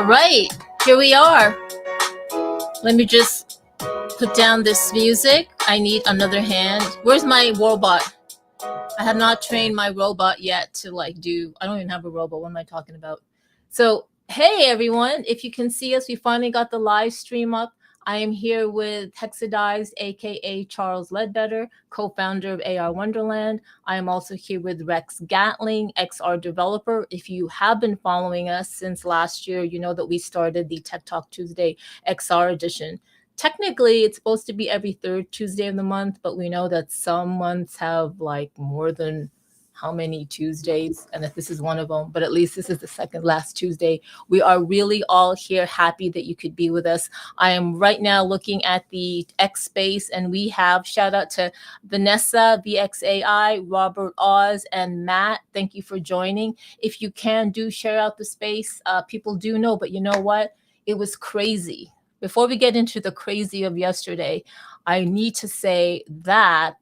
All right, here we are. Let me just put down this music. I need another hand. Where's my robot? I have not trained my robot yet to I don't even have a robot. What am I talking about? So, hey everyone, if you can see us, we finally got the live stream up. I am here with Hexadized, aka Charles Ledbetter, co-founder of AR Wonderland. I am also here with Rex Gatling, XR developer. If you have been following us since last year, you know that we started the Tech Talk Tuesday XR edition. Technically, it's supposed to be every third Tuesday of the month, but we know that some months have more than how many Tuesdays, and that this is one of them, but at least this is the second last Tuesday. We are really all here, happy that you could be with us. I am right now looking at the X space, and we have shout out to Vanessa, VXAI, Robert Oz, and Matt. Thank you for joining. If you can, do share out the space. People do know, but you know what? It was crazy. Before we get into the crazy of yesterday, I need to say that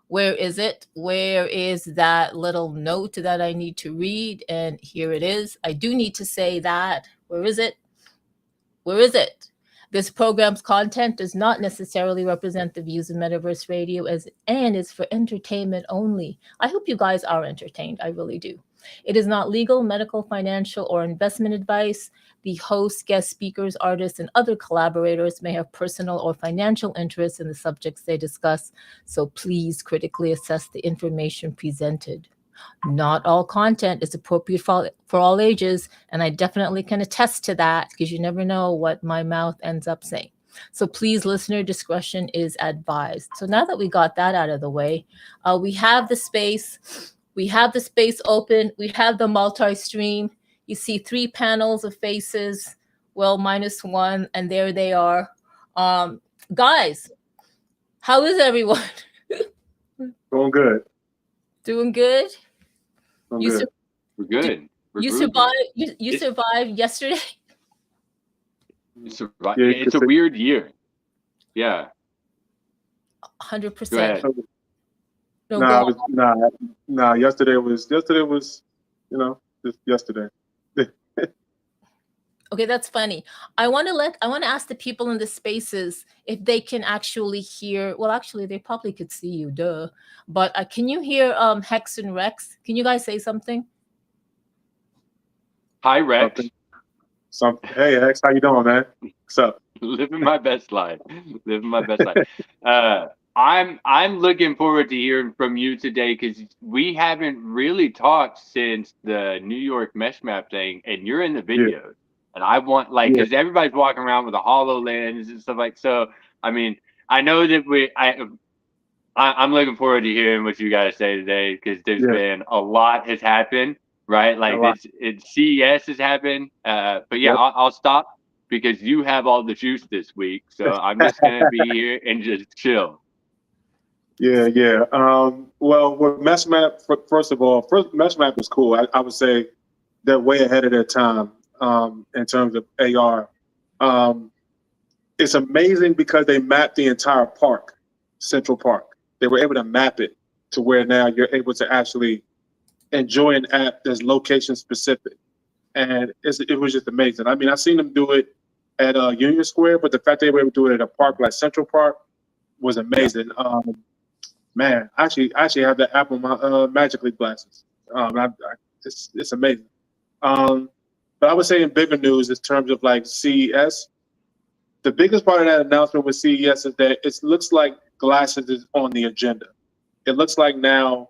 where is it? Where is that little note that I need to read? And here it is. I do need to say that. Where is it? Where is it? This program's content does not necessarily represent the views of Metaverse Radio and is for entertainment only. I hope you guys are entertained. I really do. It is not legal, medical, financial, or investment advice. The hosts, guest speakers, artists, and other collaborators may have personal or financial interests in the subjects they discuss, so please critically assess the information presented. Not all content is appropriate for all ages, and I definitely can attest to that because you never know what my mouth ends up saying. So please, listener discretion is advised. So now that we got that out of the way, we have the space. We have the space open. We have the multi-stream. You see 3 panels of faces, well, minus 1, and there they are. Guys, how is everyone? Doing good. Doing good? We're good. You survived. You survived yesterday. You survived. Yeah, it's a weird year. Yeah. 100%. Nah. Yesterday was, just yesterday. Okay, that's funny. I want to ask the people in the spaces if they can actually hear. Well, actually, they probably could see you, duh. But can you hear Hex and Rex? Can you guys say something? Hi, Rex. Hey, Hex, how you doing, man? What's up? Living my best life. I'm looking forward to hearing from you today because we haven't really talked since the New York mesh map thing, and you're in the videos. Yeah. And I want because everybody's walking around with a HoloLens and stuff so. I mean, I know that I'm looking forward to hearing what you guys say today because there's been a lot has happened, right? It's CES has happened, but yeah, I'll stop because you have all the juice this week, so I'm just gonna be here and just chill. Yeah. Well, with mesh map, first mesh map is cool. I would say they're way ahead of their time. In terms of AR, it's amazing because they mapped the entire park, Central Park. They were able to map it to where now you're able to actually enjoy an app that's location specific, and it was just amazing. I mean, I've seen them do it at Union Square, but the fact they were able to do it at a park like Central Park was amazing. Man, I actually have that app on my Magic Leap glasses. It's amazing. But I would say in bigger news, in terms of CES, the biggest part of that announcement with CES is that it looks like glasses is on the agenda. It looks like now,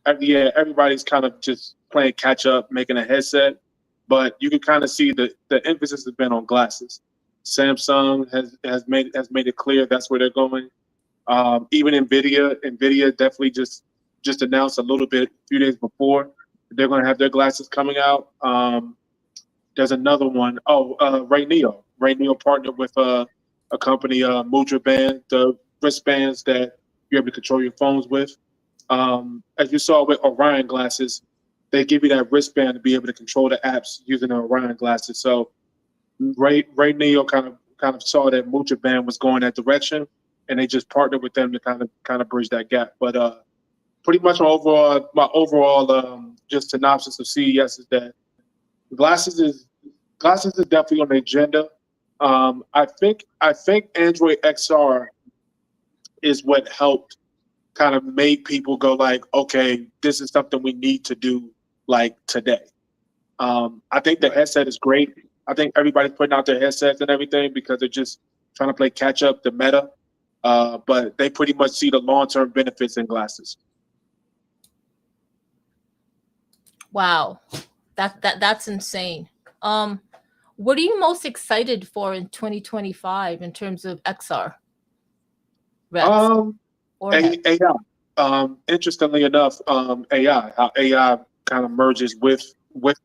everybody's kind of just playing catch up, making a headset, but you can kind of see the emphasis has been on glasses. Samsung has made it clear that's where they're going. Even Nvidia definitely just announced a few days before they're going to have their glasses coming out. There's another one. Rayneo. Rayneo partnered with a company, Mudra Band, the wristbands that you're able to control your phones with. As you saw with Orion glasses, they give you that wristband to be able to control the apps using the Orion glasses. So Rayneo kind of saw that Mudra Band was going that direction, and they just partnered with them to kind of bridge that gap. But pretty much my overall just synopsis of CES is that Glasses is definitely on the agenda. I think Android XR is what helped kind of make people go like, okay, this is something we need to do like today. I think the headset is great. I think everybody's putting out their headsets and everything because they're just trying to play catch up to Meta. But they pretty much see the long-term benefits in glasses. Wow, that's insane. What are you most excited for in 2025 in terms of XR? Rex, or Hex? AI. Interestingly enough, AI, how AI kind of merges with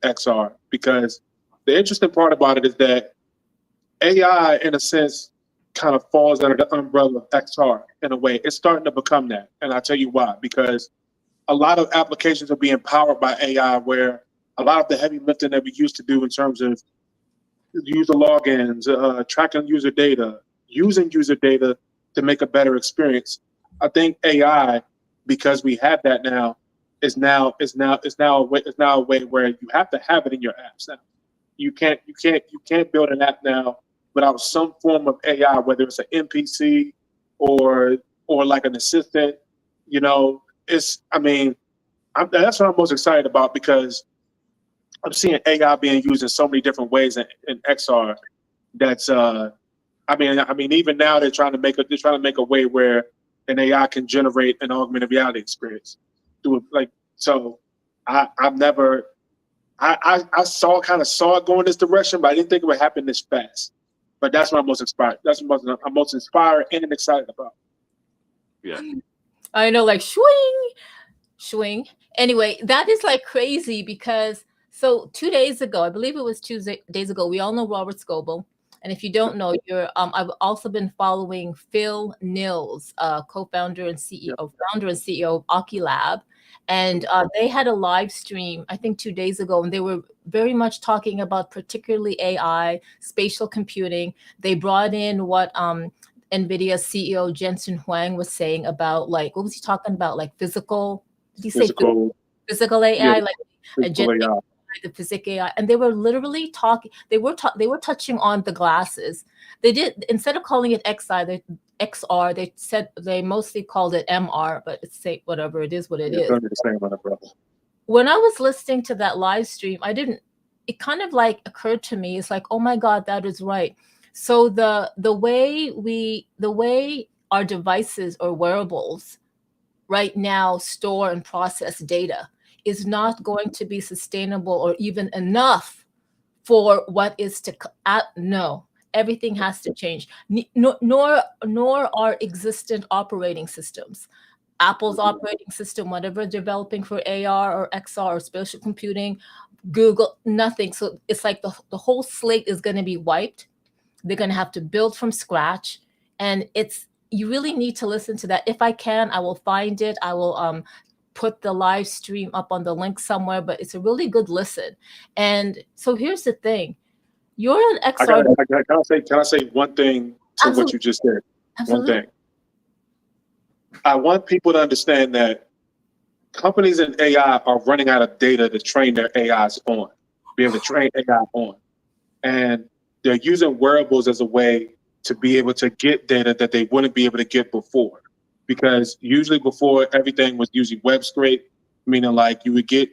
XR, because the interesting part about it is that AI, in a sense, kind of falls under the umbrella of XR in a way. It's starting to become that, and I'll tell you why. Because a lot of applications are being powered by AI, where a lot of the heavy lifting that we used to do in terms of user logins, tracking user data, using user data to make a better experience. I think AI, because we have that now, is now a way where you have to have it in your apps now. You can't build an app now without some form of AI, whether it's an NPC or like an assistant. You know, that's what I'm most excited about, because I'm seeing AI being used in so many different ways in XR. That's even now they're trying to make a way where an AI can generate an augmented reality experience. I saw it going this direction, but I didn't think it would happen this fast. But that's what I'm most inspired. I'm most inspired and excited about. Yeah. I know, like swing. Anyway, that is like crazy, because so 2 days ago, I believe it was 2 days ago, we all know Robert Scoble. And if you don't know, I've also been following Phil Nils, founder and CEO of Oculab. And they had a live stream, I think 2 days ago, and they were very much talking about particularly AI, spatial computing. They brought in what NVIDIA CEO Jensen Huang was saying about, like, what was he talking about? Like physical, did he say physical AI? Yeah, like physical AI. The physical AI, and they were literally talking. They were touching on the glasses. They did, instead of calling it XR, they said they mostly called it MR, but it's whatever it is, what it is. When I was listening to that live stream, it kind of like occurred to me. It's like, oh my God, that is right. So the way our devices or wearables right now store and process data is not going to be sustainable or even enough for what is to no. Everything has to change. Nor are existent operating systems. Apple's operating system, whatever developing for AR or XR or spatial computing, Google, nothing. So it's like the whole slate is going to be wiped. They're going to have to build from scratch. And you really need to listen to that. If I can, I will find it. I will put the live stream up on the link somewhere, but it's a really good listen. And so here's the thing. You're an XR. Can I say one thing to Absolutely. What you just said? Absolutely. One thing. I want people to understand that companies in AI are running out of data to train their AIs on, be able to train AI on. And they're using wearables as a way to be able to get data that they wouldn't be able to get before. Because usually before, everything was usually web scrape, meaning like you would get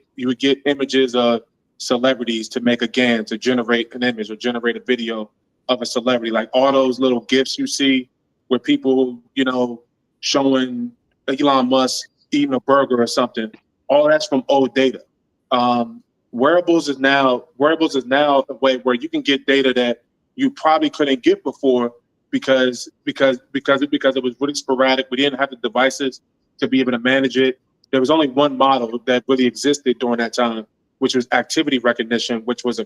images of celebrities to make a GAN to generate an image or generate a video of a celebrity. Like all those little GIFs you see where people, showing Elon Musk eating a burger or something, all that's from old data. Wearables is now a way where you can get data that you probably couldn't get before because it was really sporadic. We didn't have the devices to be able to manage it. There was only one model that really existed during that time, which was activity recognition, which was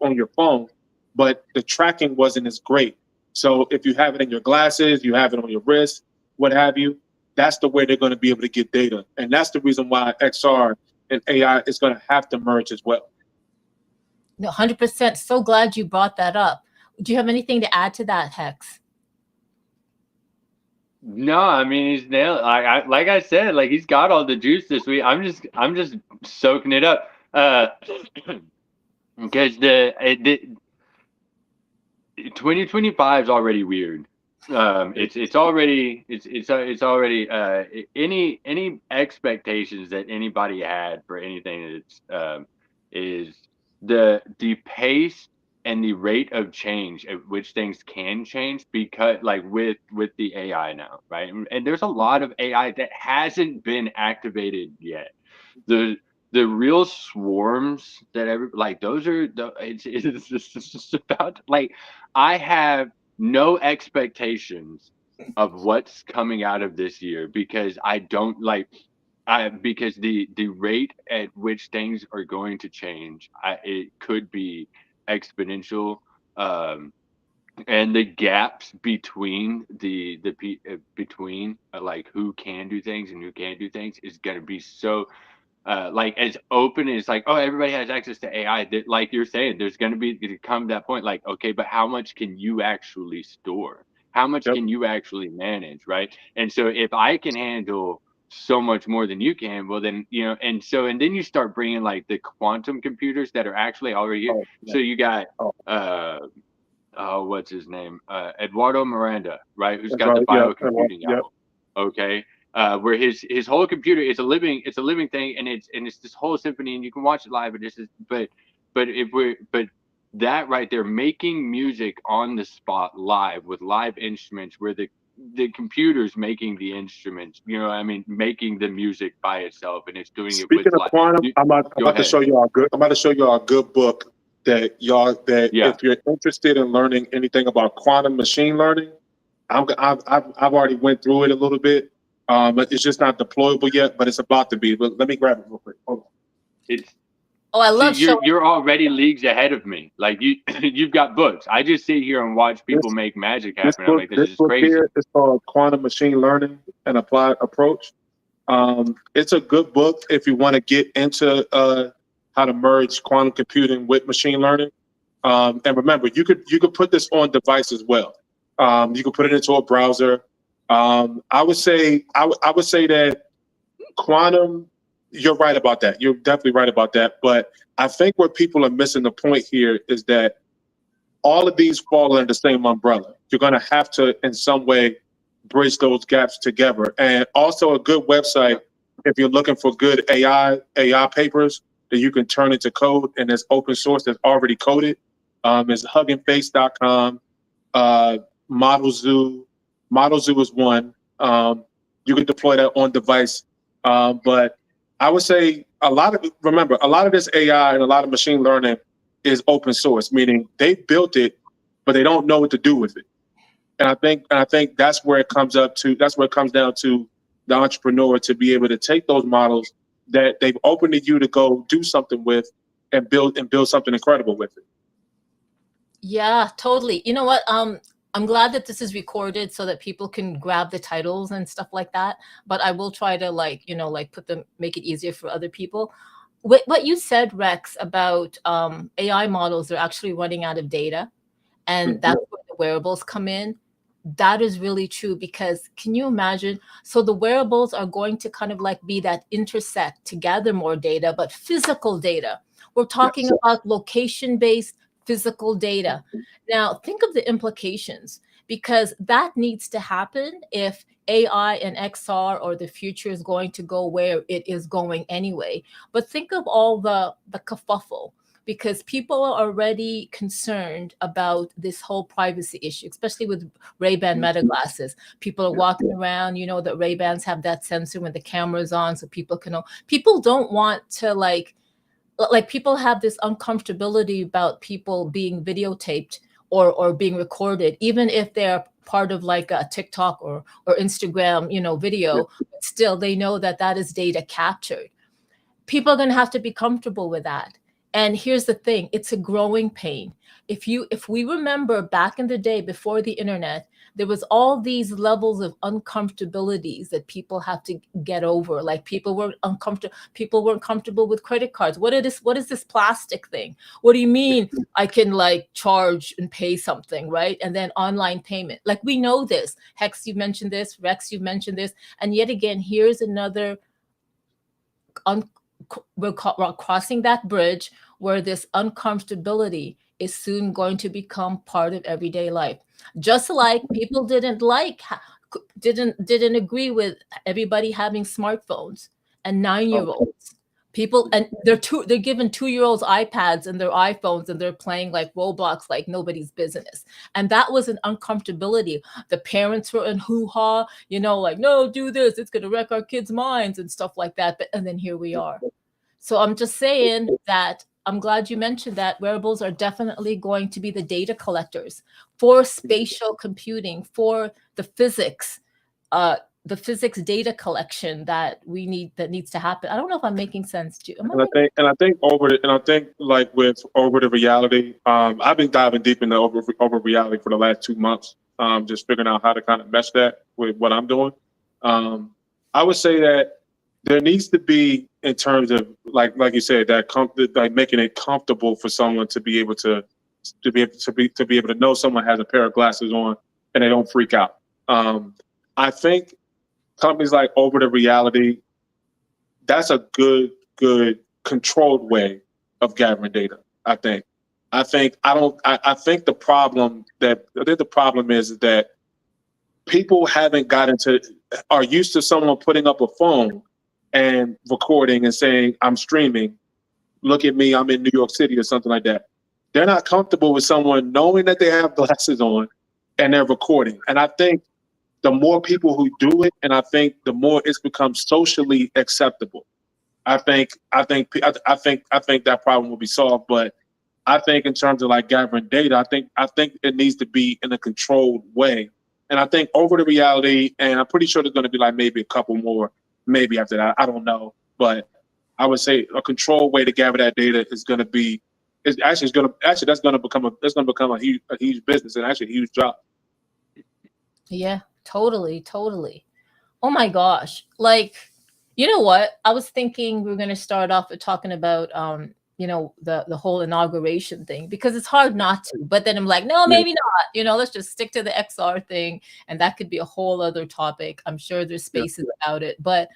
on your phone, but the tracking wasn't as great. So if you have it in your glasses, you have it on your wrist, what have you, that's the way they're going to be able to get data. And that's the reason why XR and AI is going to have to merge as well. No, 100%. So glad you brought that up. Do you have anything to add to that, Hex? No, I mean, he's nailed. Like I said, like he's got all the juice this week. I'm just soaking it up. because 2025 is already weird. It's already any expectations that anybody had for anything that's is the pace and the rate of change at which things can change, because like with the AI now, right? And there's a lot of AI that hasn't been activated yet. The the real swarms that those are it's just about like I have no expectations of what's coming out of this year, because I don't like because the rate at which things are going to change, it could be exponential. um and the gaps between between like who can do things and who can't do things is going to be so like as open as like, oh, everybody has access to AI. That, like you're saying, there's going to be to come that point. Like, okay, but how much can you actually store? How much Yep. can you actually manage, right? And so if I can handle so much more than you can, well then and then you start bringing like the quantum computers that are actually already here. Oh, yeah. So you got Oh, oh, what's his name? Eduardo Miranda, right? Who's that's got the right. Yeah. biocomputing Yep. out. Okay. Where his whole computer is a living thing, and it's this whole symphony, and you can watch it live. But but that right there, making music on the spot live with live instruments, where the computer's making the instruments, I mean, making the music by itself, and it's doing it with Speaking of live. quantum, I'm Go about to ahead. show y'all I'm about to show y'all a good book that Yeah. if you're interested in learning anything about quantum machine learning, I've already went through it a little bit. But it's just not deployable yet, but it's about to be. But let me grab it real quick. Hold on. It's Oh, I love See, showing. you're already leagues ahead of me. Like you've got books. I just sit here and watch people This make magic this happen. I'm book like, this this is book crazy. here is called Quantum Machine Learning: An Applied Approach. It's a good book if you want to get into how to merge quantum computing with machine learning. And remember, you could put this on device as well. You could put it into a browser. I would say that quantum. You're right about that. You're definitely right about that. But I think where people are missing the point here is that all of these fall under the same umbrella. You're going to have to, in some way, bridge those gaps together. And also a good website, if you're looking for good AI papers that you can turn into code and there's open source that's already coded, is huggingface.com, Model Zoo. Model Zoo is one. You can deploy that on device. But I would say remember, a lot of this AI and a lot of machine learning is open source, meaning they built it, but they don't know what to do with it. And I think that's where it comes down to the entrepreneur to be able to take those models that they've opened to you to go do something with and build something incredible with it. Yeah, totally. You know what? I'm glad that this is recorded so that people can grab the titles and stuff like that. But I will try to make it easier for other people. What you said, Rex, about AI models are actually running out of data, and that's where the wearables come in. That is really true, because can you imagine? So the wearables are going to kind of like be that intersect to gather more data, but physical data. We're talking about location-based physical data. Now, think of the implications, because that needs to happen if AI and XR or the future is going to go where it is going anyway. But think of all the kerfuffle, because people are already concerned about this whole privacy issue, especially with Ray-Ban Meta glasses. People are walking around, that Ray-Bans have that sensor when the camera's on, so people don't want to like people have this uncomfortability about people being videotaped or being recorded, even if they're part of like a TikTok or Instagram, video. But still, they know that is data captured. People are going to have to be comfortable with that. And here's the thing, it's a growing pain. If we remember back in the day before the internet, there was all these levels of uncomfortabilities that people have to get over. Like people weren't comfortable with credit cards. What is this plastic thing? What do you mean I can like charge and pay something, right? And then online payment. Like we know this. Hex, you mentioned this. Rex, you mentioned this. And yet again, here's another we're crossing that bridge where this uncomfortability is soon going to become part of everyday life. Just like people didn't agree with everybody having smartphones and 9-year-olds. People, and they're given 2-year-olds iPads and their iPhones, and they're playing like Roblox like nobody's business. And that was an uncomfortability. The parents were in hoo-ha, like, no, do this, it's gonna wreck our kids' minds and stuff like that. And then here we are. So I'm just saying that I'm glad you mentioned that wearables are definitely going to be the data collectors for spatial computing, for the physics data collection that needs to happen. I don't know if I'm making sense to you. I think like with augmented reality, I've been diving deep into over reality for the last 2 months, just figuring out how to kind of mesh that with what I'm doing. I would say that there needs to be, in terms of like you said, like making it comfortable for someone to be able to know someone has a pair of glasses on and they don't freak out. I think companies like augmented reality, that's a good controlled way of gathering data. I think the problem is that people are used to someone putting up a phone and recording and saying, I'm streaming, look at me, I'm in New York City or something like that. They're not comfortable with someone knowing that they have glasses on and they're recording. And I think the more people who do it, and I think the more it's become socially acceptable. I think that problem will be solved. But I think in terms of like gathering data, I think it needs to be in a controlled way. And I think over the reality, and I'm pretty sure there's going to be like maybe a couple more, maybe after that, I don't know. But I would say a controlled way to gather that data is going to be, that's going to become a huge business and actually a huge job. Yeah, totally. Oh my gosh. Like, you know what? I was thinking we were going to start off with talking about, the whole inauguration thing, because it's hard not to. But then I'm like, no, maybe not. Let's just stick to the XR thing. And that could be a whole other topic. I'm sure there's spaces about it. But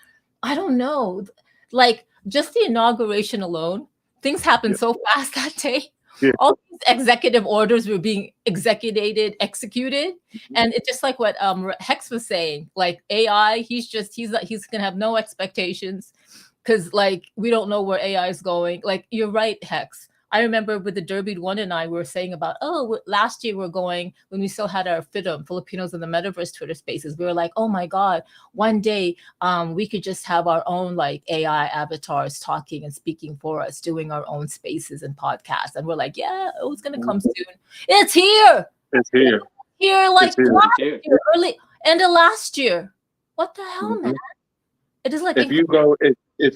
I don't know. Like, just the inauguration alone, things happened so fast that day. Yeah. All these executive orders were being executed. And it's just like what Hex was saying, like AI, he's gonna have no expectations, because like we don't know where AI is going. Like, you're right, Hex. I remember with the Derby One and I were saying about, last year when we still had our FITM, Filipinos in the Metaverse Twitter spaces, we were like, oh my God, one day we could just have our own like AI avatars talking and speaking for us, doing our own spaces and podcasts. And we're like, yeah, it's going to come soon. It's here. It's here. Last year, early end of last year. What the hell, man? It is like if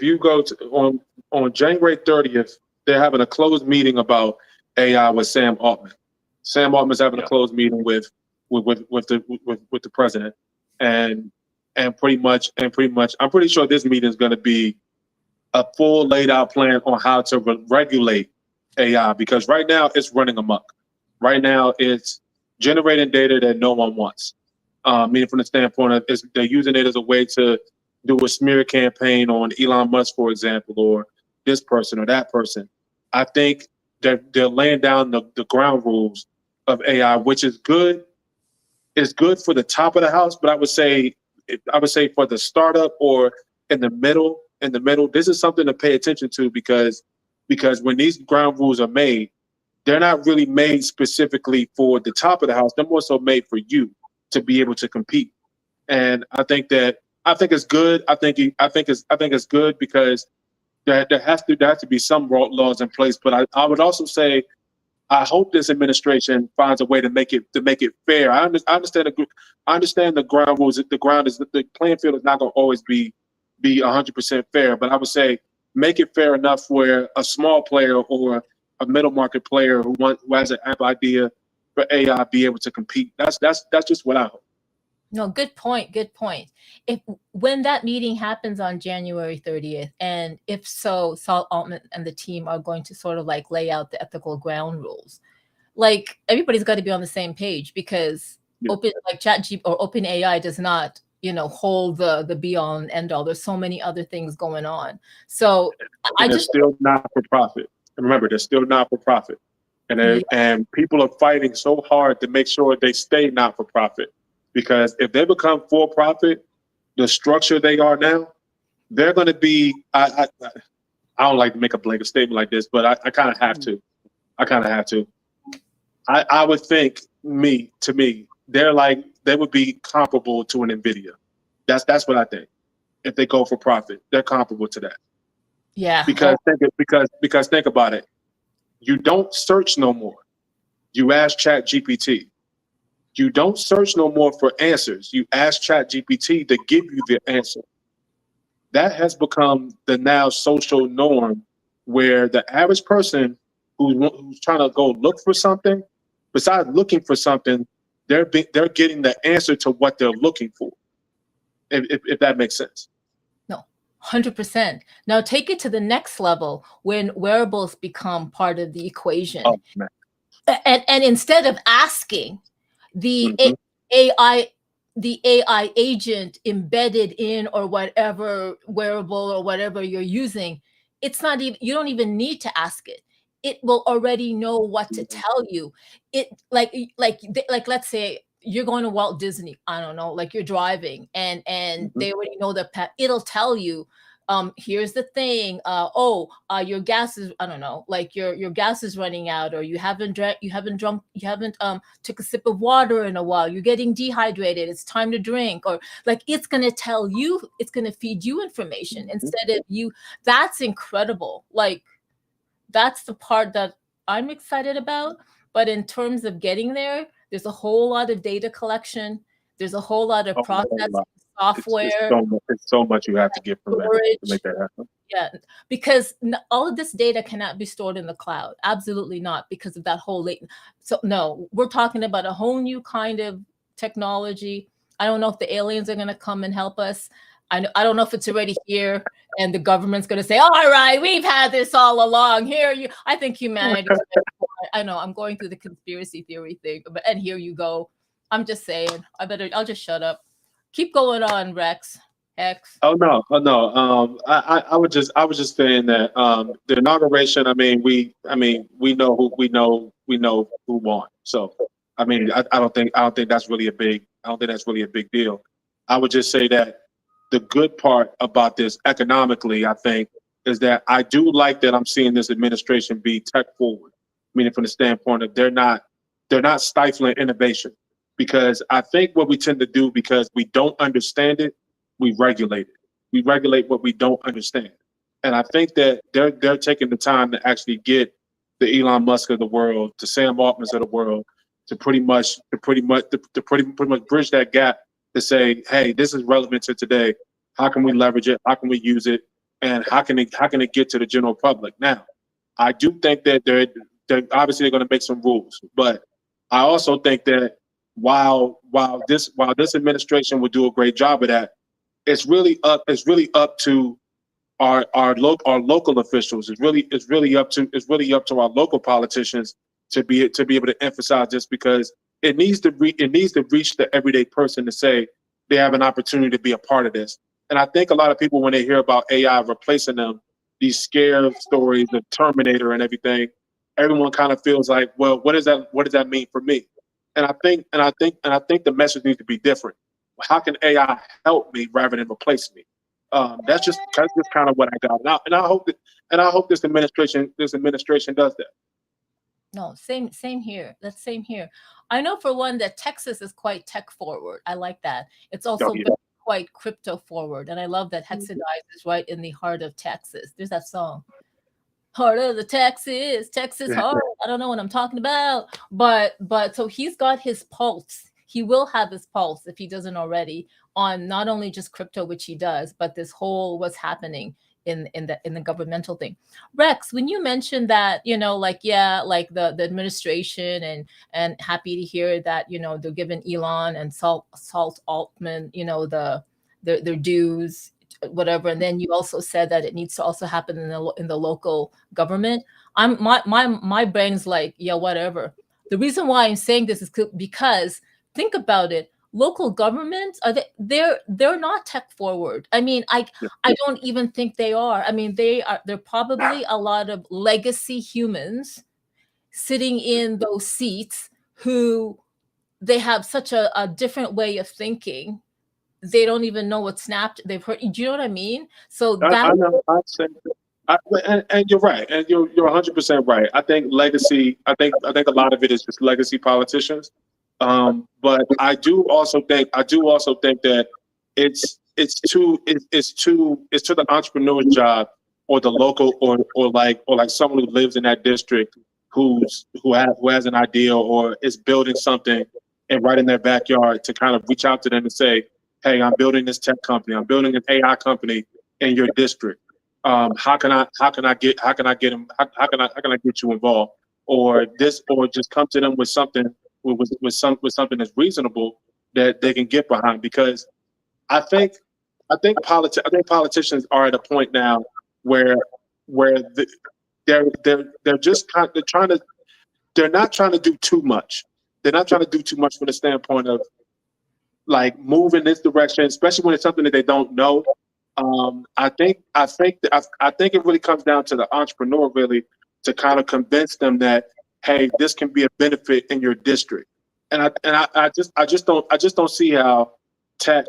you go to on January 30th, they're having a closed meeting about AI with Sam Altman. Sam Altman's having a closed meeting with the president, and pretty much, I'm pretty sure this meeting is going to be a full laid out plan on how to regulate AI, because right now it's running amok. Right now it's generating data that no one wants. Meaning from the standpoint of they're using it as a way to do a smear campaign on Elon Musk, for example, or this person or that person. I think that they're laying down the ground rules of AI, which is good. It's good for the top of the house, but I would say for the startup or in the middle, this is something to pay attention to, because when these ground rules are made, they're not really made specifically for the top of the house. They're more so made for you to be able to compete. And I think it's good. I think it's good because there has to be some laws in place. But I would also say, I hope this administration finds a way to make it fair. I understand the ground rules. The playing field is not going to always be 100% fair. But I would say make it fair enough where a small player or a middle market player who has an app idea for AI be able to compete. That's just what I hope. No, good point. When that meeting happens on January 30th, and if so, Saul Altman and the team are going to sort of like lay out the ethical ground rules. Like, everybody's got to be on the same page, because ChatGPT or OpenAI does not, hold the be all and end all. There's so many other things going on. So it's still not for profit. And remember, they're still not for profit, and and people are fighting so hard to make sure they stay not for profit, because if they become for profit, the structure they are now, they're going to be. I don't like to make a blanket statement like this, but I kind of have to. I kind of have to. I would think to me, they would be comparable to an Nvidia. That's what I think. If they go for profit, they're comparable to that. Yeah. Because think about it. You don't search no more. You ask Chat GPT. You don't search no more for answers. You ask Chat GPT to give you the answer. That has become the now social norm, where the average person who's trying to go look for something, besides looking for something, they're getting the answer to what they're looking for. If that makes sense. No, 100%. Now take it to the next level when wearables become part of the equation. Oh, man. And instead of asking the AI agent embedded in or whatever wearable or whatever you're using, it's not even, you don't even need to ask it. It will already know what to tell you. It like let's say you're going to Walt Disney, I don't know, like you're driving and they already know the path. It'll tell you, here's the thing, your gas is, I don't know, like your gas is running out, or you haven't took a sip of water in a while, you're getting dehydrated, it's time to drink, or like it's going to tell you, it's going to feed you information instead of you. That's incredible. Like that's the part that I'm excited about. But in terms of getting there, there's a whole lot of data collection. There's a whole lot of processing software. It's so much you have to get from that to make that happen. Yeah, because all of this data cannot be stored in the cloud. Absolutely not, because of that whole latent. So no, we're talking about a whole new kind of technology. I don't know if the aliens are going to come and help us. I don't know if it's already here and the government's going to say, all right, we've had this all along. I think humanity. I know I'm going through the conspiracy theory thing, and here you go. I'm just saying, I'll just shut up. Keep going on, Rex. X. Oh no. I was just saying that the inauguration. We know who won. So I don't think that's really a big deal. I would just say that the good part about this economically, I think, is that I do like that I'm seeing this administration be tech forward. Meaning from the standpoint of they're not stifling innovation, because I think what we tend to do, because we don't understand it, we regulate it. We regulate what we don't understand, and I think that they're taking the time to actually get the Elon Musk of the world, to Sam Altman's of the world, to pretty much bridge that gap to say, hey, this is relevant to today. How can we leverage it? How can we use it? And how can it get to the general public? Now, I do think that they're obviously going to make some rules, but I also think that while this administration will do a great job of that, it's really up to our local officials. It's really up to our local politicians to be able to emphasize this, because it needs to reach the everyday person to say they have an opportunity to be a part of this. And I think a lot of people, when they hear about AI replacing them, these scare stories of Terminator and everything, everyone kind of feels like, well, what does that mean for me? And I think the message needs to be different. How can AI help me rather than replace me? That's just kind of what I got. And I hope this administration does that. No, same here. That's same here. I know for one that Texas is quite tech forward. I like that. It's also quite crypto forward, and I love that Hexadize is right in the heart of Texas. There's that song, "Heart of the Texas, Texas heart." I don't know what I'm talking about, but so he's got his pulse. He will have his pulse, if he doesn't already, on not only just crypto, which he does, but this whole what's happening in the governmental thing. Rex, when you mentioned that, like the administration, and happy to hear that, they're giving Elon and Salt Altman, their dues, whatever. And then you also said that it needs to also happen in the local government. My brain's like, yeah, whatever. The reason why I'm saying this is because think about it. local governments are they're not tech forward. I mean, I don't even think they are. I mean, they're probably a lot of legacy humans sitting in those seats who they have such a different way of thinking. They don't even know what snapped they've heard. Do you know what I mean? So that I know. And you're right, and you're 100% right. I think legacy. I think a lot of it is just legacy politicians. But I do also think that it's to the entrepreneur's job or the local or like someone who lives in that district who has an idea or is building something and right in their backyard to kind of reach out to them and say, hey, I'm building this tech company, I'm building an AI company in your district. How can I get them? How can I get you involved? Or just come to them with something with something that's reasonable that they can get behind. Because I think I think politicians are at a point now where they're just they're trying to they're not trying to do too much. They're not trying to do too much from the standpoint of like move in this direction, especially when it's something that they don't know. I think it really comes down to the entrepreneur really to kind of convince them that hey, this can be a benefit in your district. I just don't see tech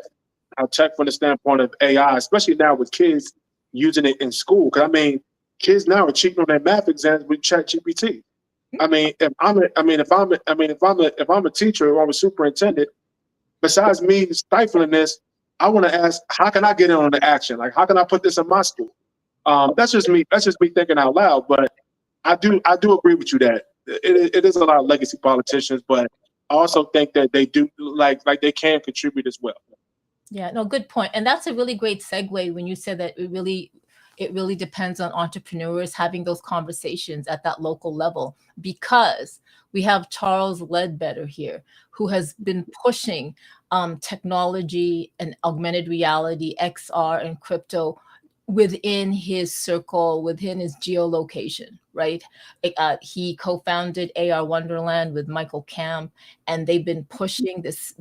how tech from the standpoint of AI, especially now with kids using it in school. Because I mean, kids now are cheating on their math exams with ChatGPT. I mean, if I'm a teacher or I'm a superintendent, besides me stifling this, I want to ask, how can I get in on the action? Like, how can I put this in my school? That's just me. That's just me thinking out loud. But I do agree with you that it is a lot of legacy politicians, but I also think that they do like they can contribute as well. Yeah, no, good point. And that's a really great segue when you said that it really depends on entrepreneurs having those conversations at that local level, because we have Charles Ledbetter here who has been pushing technology and augmented reality, XR and crypto within his circle, within his geolocation, right? He co-founded AR Wonderland with Michael Camp, and they've been pushing this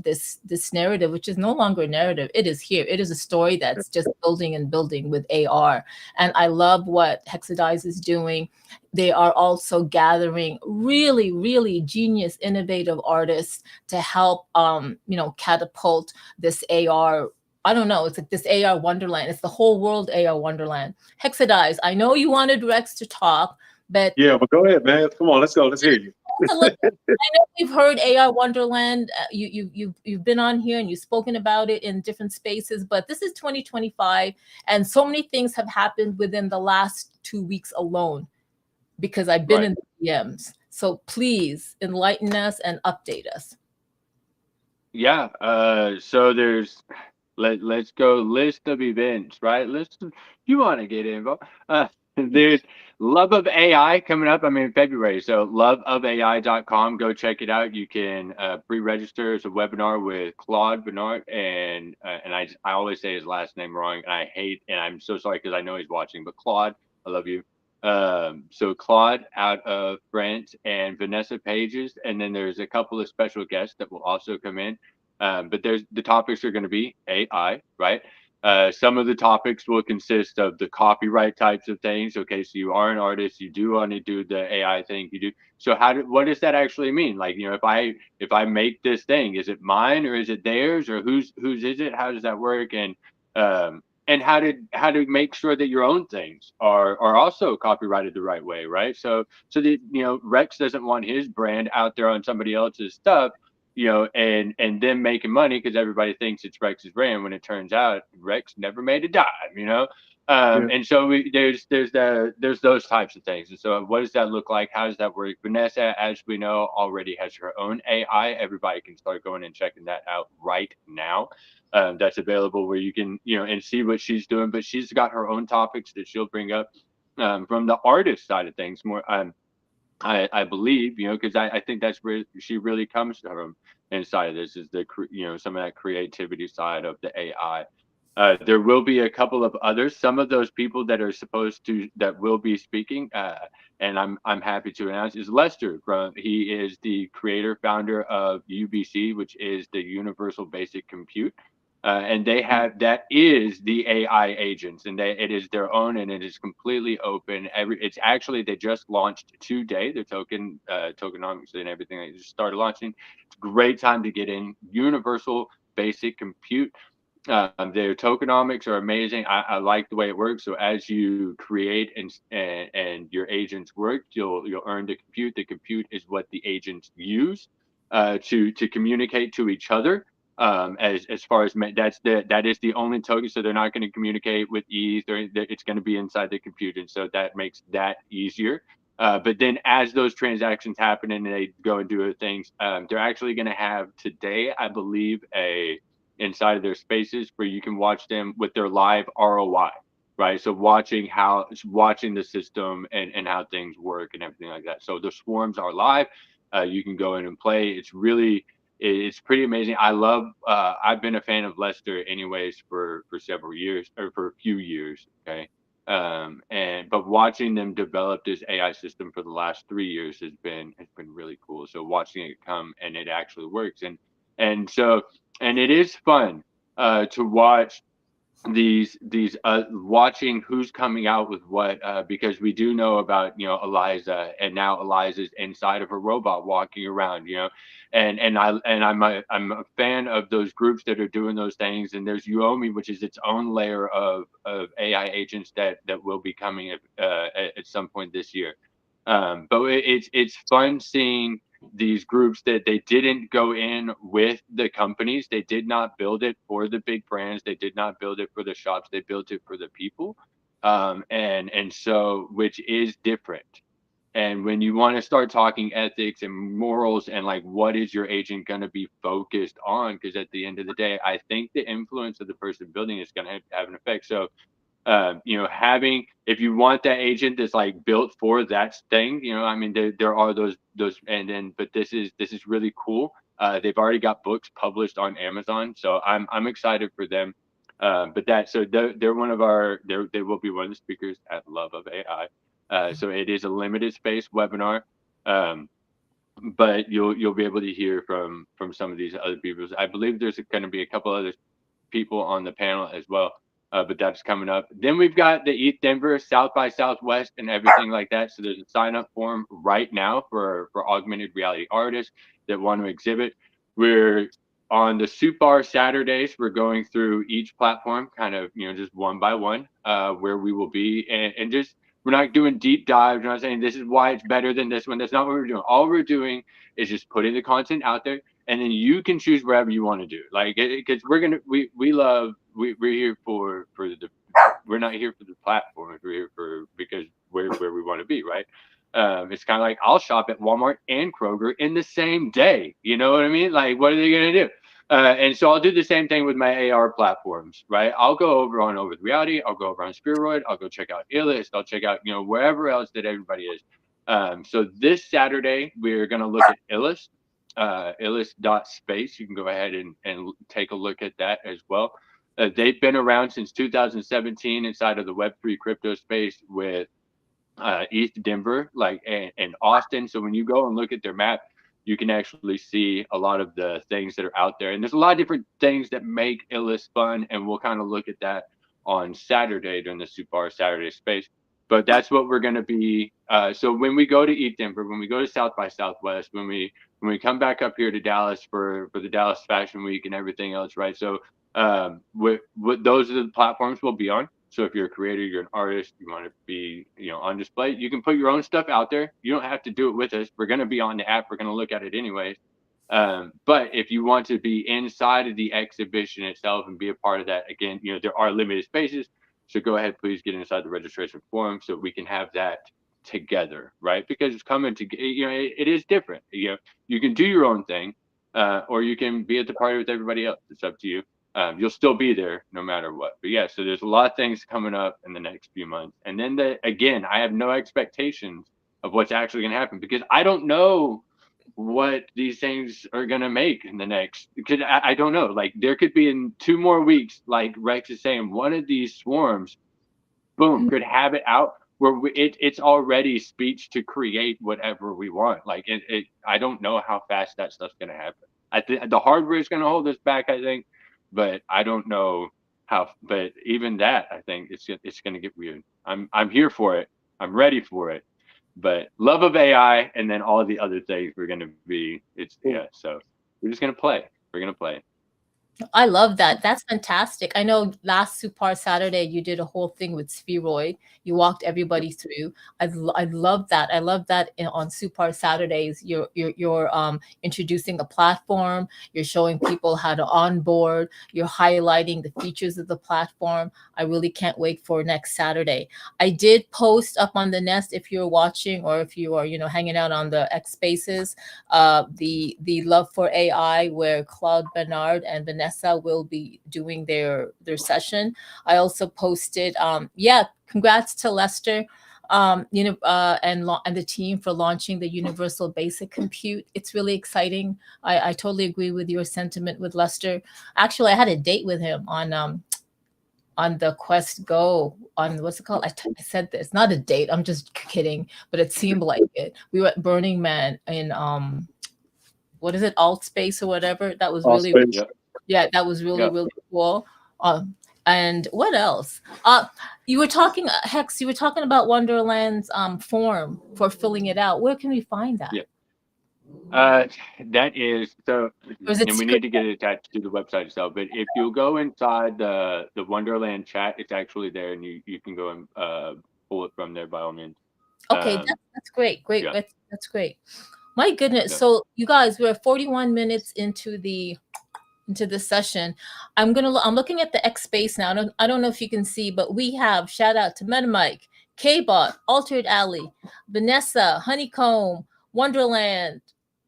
narrative, which is no longer a narrative. It is here. It is a story that's just building and building with AR. And I love what Hexadize is doing. They are also gathering really, really genius, innovative artists to help, catapult this AR. I don't know. It's like this AR Wonderland. It's the whole world AR Wonderland. Hexadize, I know you wanted Rex to talk, but yeah, but go ahead, man. Come on, let's go. Let's hear you. I know we've heard AR Wonderland. You've been on here and you've spoken about it in different spaces, but this is 2025, and so many things have happened within the last 2 weeks alone because I've been in the DMs. So please enlighten us and update us. Yeah. So let's go list of events, right? You want to get involved. There's Love of AI coming up. I mean, February. So loveofai.com. Go check it out. You can pre-register. It's a webinar with Claude Bernard, and I always say his last name wrong, and I'm so sorry because I know he's watching. But Claude, I love you. So Claude out of France and Vanessa Pages, and then there's a couple of special guests that will also come in. But the topics are going to be AI, right? Some of the topics will consist of the copyright types of things. Okay, so you are an artist, you do want to do the AI thing, you do. So what does that actually mean? Like, if I make this thing, is it mine or is it theirs, or whose is it? How does that work? And how to make sure that your own things are also copyrighted the right way, right? So that Rex doesn't want his brand out there on somebody else's stuff, and then making money because everybody thinks it's Rex's brand when it turns out Rex never made a dime, And so there's those types of things. And so what does that look like? How does that work? Vanessa, as we know, already has her own AI. Everybody can start going and checking that out right now. That's available where you can, and see what she's doing, but she's got her own topics that she'll bring up from the artist side of things more. I believe, because I think that's where she really comes from inside of this is some of that creativity side of the AI. There will be a couple of others. Some of those people that are supposed to that will be speaking, and I'm happy to announce, is Lester. He is the creator founder of UBC, which is the Universal Basic Compute, and they have that is the AI agents, and it is their own, and it is completely open. It's actually they just launched today. Their tokenomics and everything. They just started launching. It's a great time to get in. Universal Basic Compute. Their tokenomics are amazing. I like the way it works. So as you create and your agents work, you'll earn the compute. The compute is what the agents use to communicate to each other. As far as that is the only token. So they're not going to communicate with ETH, or it's going to be inside the compute, and so that makes that easier. But then as those transactions happen and they go and do other things, they're actually going to have today, I believe, inside of their spaces where you can watch them with their live ROI, right? So watching the system and how things work and everything like that. So the swarms are live. You can go in and play. It's pretty amazing. I've been a fan of Lester anyways for several years, or for a few years. Okay. But watching them develop this AI system for the last 3 years has been really cool. So watching it come and it actually works. And it is fun to watch watching who's coming out with what, because we do know about Eliza, and now Eliza's inside of a robot walking around, and I'm a fan of those groups that are doing those things. And there's Uomi, which is its own layer of AI agents that will be coming at some point this year. But it's fun seeing these groups that they didn't go in with the companies. They did not build it for the big brands. They did not build it for the shops. They built it for the people. And so, which is different. And when you want to start talking ethics and morals and like, what is your agent going to be focused on? Because at the end of the day, I think the influence of the person building is going to have an effect. So if you want that agent that's like built for that thing, I mean, there are those, but this is really cool. They've already got books published on Amazon, so I'm excited for them. But they're one of they will be one of the speakers at Love of AI. So it is a limited space webinar. But you'll be able to hear from some of these other people. I believe there's going to be a couple other people on the panel as well. But that's coming up. Then we've got the ETH Denver, South by Southwest, and everything like that. So there's a sign-up form right now for augmented reality artists that want to exhibit. We're on the SUPAR Saturdays. We're going through each platform, kind of just one by one, where we will be, and just we're not doing deep dives. We're not saying this is why it's better than this one. That's not what we're doing. All we're doing is just putting the content out there, and then you can choose wherever you want to do. Like, because we're here for we're not here for the platform. We're here because we're where we want to be, right? It's kind of like I'll shop at Walmart and Kroger in the same day. You know what I mean? Like, what are they gonna do? And so I'll do the same thing with my AR platforms, right? I'll go over on Over the Reality. I'll go over on Spheroid. I'll go check out Illust. I'll check out wherever else that everybody is. So this Saturday we're gonna look at Illust. Illust.space. You can go ahead and take a look at that as well. They've been around since 2017 inside of the Web3 crypto space with ETH Denver, and Austin. So when you go and look at their map, you can actually see a lot of the things that are out there. And there's a lot of different things that make Illust fun, and we'll kind of look at that on Saturday during the SUPAR Saturday space. But that's what we're going to be. So when we go to ETH Denver, when we go to South by Southwest, when we come back up here to Dallas for the Dallas Fashion Week and everything else, right? So those are the platforms we'll be on. So if you're a creator, you're an artist, you want to be on display, you can put your own stuff out there. You don't have to do it with us. We're going to be on the app. We're going to look at it anyways. But if you want to be inside of the exhibition itself and be a part of that, again, there are limited spaces. So go ahead, please get inside the registration form so we can have that together, right? Because it's coming to, it is different. You can do your own thing, or you can be at the party with everybody else. It's up to you. You'll still be there no matter what. But yeah, so there's a lot of things coming up in the next few months. And then again, I have no expectations of what's actually going to happen because I don't know what these things are going to make in the next, because I don't know, like there could be in 2 more weeks, like Rex is saying, one of these swarms, boom, could have it out where it's already speech to create whatever we want. Like I don't know how fast that stuff's going to happen. I think the hardware is going to hold us back, I think, but I don't know how. But even that, I think it's going to get weird. I'm here for it. I'm ready for it. But love of AI, and then all the other things we're going to be. So we're just going to play. We're going to play. I love that. That's fantastic. I know last Supar Saturday you did a whole thing with Spheroid. You walked everybody through. I love that. I love that on Supar Saturdays you're introducing a platform. You're showing people how to onboard. You're highlighting the features of the platform. I really can't wait for next Saturday. I did post up on the Nest, if you're watching or if you are hanging out on the X Spaces, the Love for AI, where Claude Bernard and Vanessa will be doing their session. I also posted, congrats to Lester, and the team for launching the Universal Basic Compute. It's really exciting. I totally agree with your sentiment with Lester. Actually, I had a date with him on the Quest Go, on what's it called? I said this, not a date. I'm just kidding, but it seemed like it. We were at Burning Man in what is it, Altspace or whatever. That was really that was really cool. And what else? You were talking, Hex, you were talking about Wonderland's form for filling it out. Where can we find that? That is so, and we need to get it attached to the website itself. But if you go inside the Wonderland chat, it's actually there, and you can go and pull it from there by all means. Okay, that's great. That's great. My goodness. So you guys, we're 41 minutes into the session. I'm looking at the X Space now. I don't know if you can see, but we have shout out to MetaMike, K-Bot, Altered Alley, Vanessa, Honeycomb, Wonderland,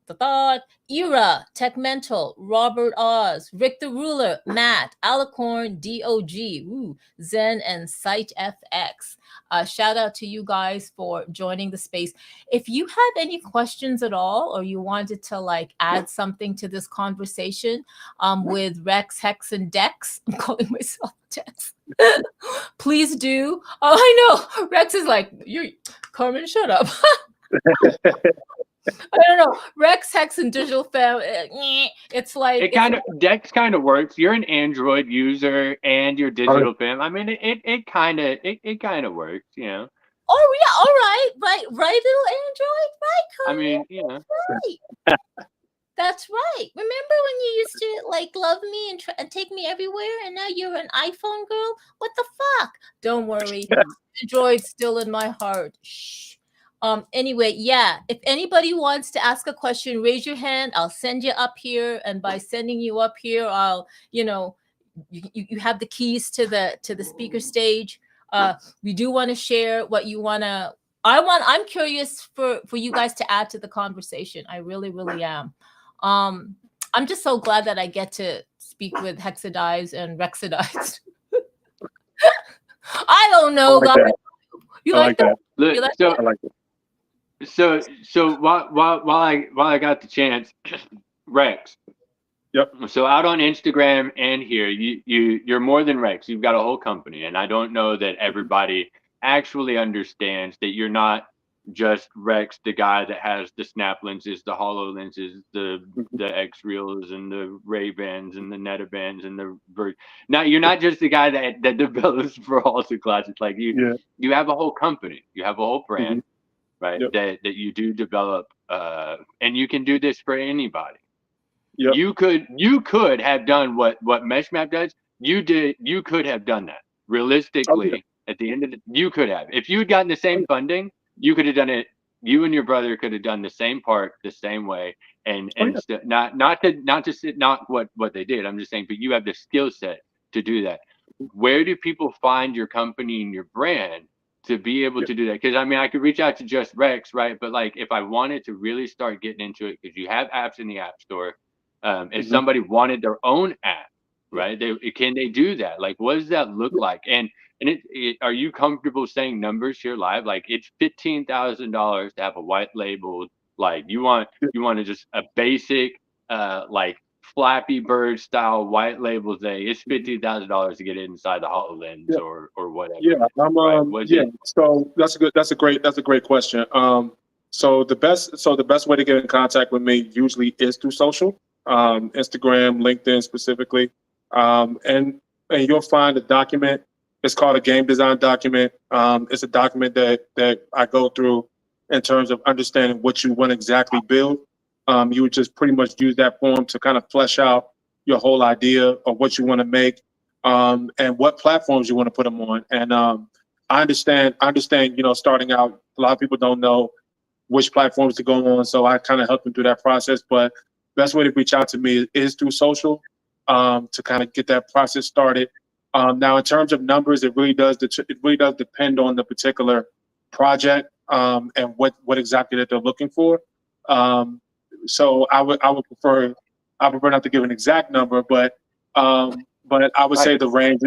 The Thought, Era, Tech Mental, Robert Oz, Rick the Ruler, Matt, Alicorn, DOG, Zen, and Site FX. Shout out to you guys for joining the space. If you have any questions at all, or you wanted to add something to this conversation with Rex, Hex, and Dex, I'm calling myself Dex, please do. Oh, I know. Rex is like, Carmen, shut up. I don't know. Rex, Hex, and Digital Fam. It's like Dex kind of works. You're an Android user and you're Digital Fam. I mean, it kind of works, Oh yeah, all right, right, little Android, right? Carmen? I mean, right. That's right. Remember when you used to love me and take me everywhere, and now you're an iPhone girl? What the fuck? Don't worry, Android's still in my heart. Shh. Anyway, if anybody wants to ask a question, raise your hand. I'll send you up here, and by sending you up here, I'll you have the keys to the speaker stage. We do want to share what you want to. I'm curious for you guys to add to the conversation. I really, really am. I'm just so glad that I get to speak with Hexadized and Rexadized. I don't know, guys. You like that? You like that? I like it. So while I got the chance, Rex. Yep. So out on Instagram and here, you're more than Rex. You've got a whole company, and I don't know that everybody actually understands that you're not just Rex, the guy that has the snap lenses, the hollow lenses, the X Reels, and the Ray-Bans, and the Netabands, and the Now you're not just the guy that develops for all the classes. Like you have a whole company. You have a whole brand. Right, that you do develop, and you can do this for anybody. Yep. You could have done what MeshMap does. You could have done that realistically. At the end of you could have, if you had gotten the same funding, you could have done it. You and your brother could have done the same part the same way, and not what they did. I'm just saying, but you have the skill set to do that. Where do people find your company and your brand to be able to do that? Because I mean, I could reach out to just Rex, right? But if I wanted to really start getting into it, because you have apps in the App Store, if somebody wanted their own app, right? Can they do that? What does that look like? And are you comfortable saying numbers here live? It's $15,000 to have a white labeled Like you want to just a basic like Flappy Bird style white label thing. It's $15,000 to get it inside the HoloLens or whatever. Yeah, Right? Was it? So that's a great question. So the best way to get in contact with me usually is through social, Instagram, LinkedIn specifically, and you'll find a document. It's called a game design document. It's a document that I go through in terms of understanding what you want to exactly build. You would just pretty much use that form to kind of flesh out your whole idea of what you want to make, and what platforms you want to put them on. And I understand, starting out, a lot of people don't know which platforms to go on. So I kind of help them through that process. But best way to reach out to me is through social, to kind of get that process started. Now, in terms of numbers, it really does depend on the particular project, and what exactly that they're looking for. So I would prefer not to give an exact number, but I would say the range.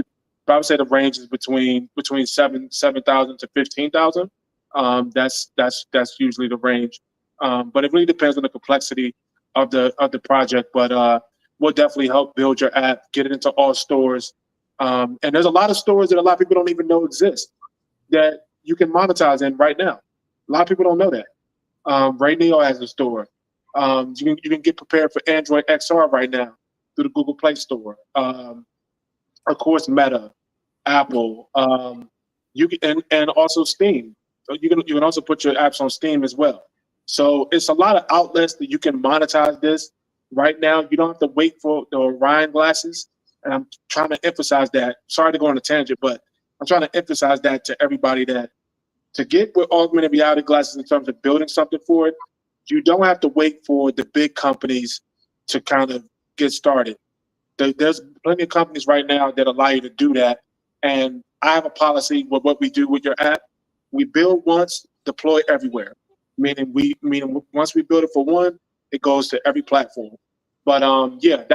I would say the range is between 7,000 to 15,000. That's usually the range. But it really depends on the complexity of the project. But we'll definitely help build your app, get it into all stores. And there's a lot of stores that a lot of people don't even know exist that you can monetize in right now. A lot of people don't know that. Rayneo has a store. You can get prepared for Android XR right now through the Google Play Store. Of course, Meta, Apple. You can and also Steam. So you can also put your apps on Steam as well. So it's a lot of outlets that you can monetize this right now. You don't have to wait for the Orion glasses. And I'm trying to emphasize that. Sorry to go on a tangent, but I'm trying to emphasize that to everybody, that to get with augmented reality glasses in terms of building something for it, you don't have to wait for the big companies to kind of get started. There's plenty of companies right now that allow you to do that. And I have a policy with what we do with your app. We build once, deploy everywhere. Meaning once we build it for one, it goes to every platform. But I could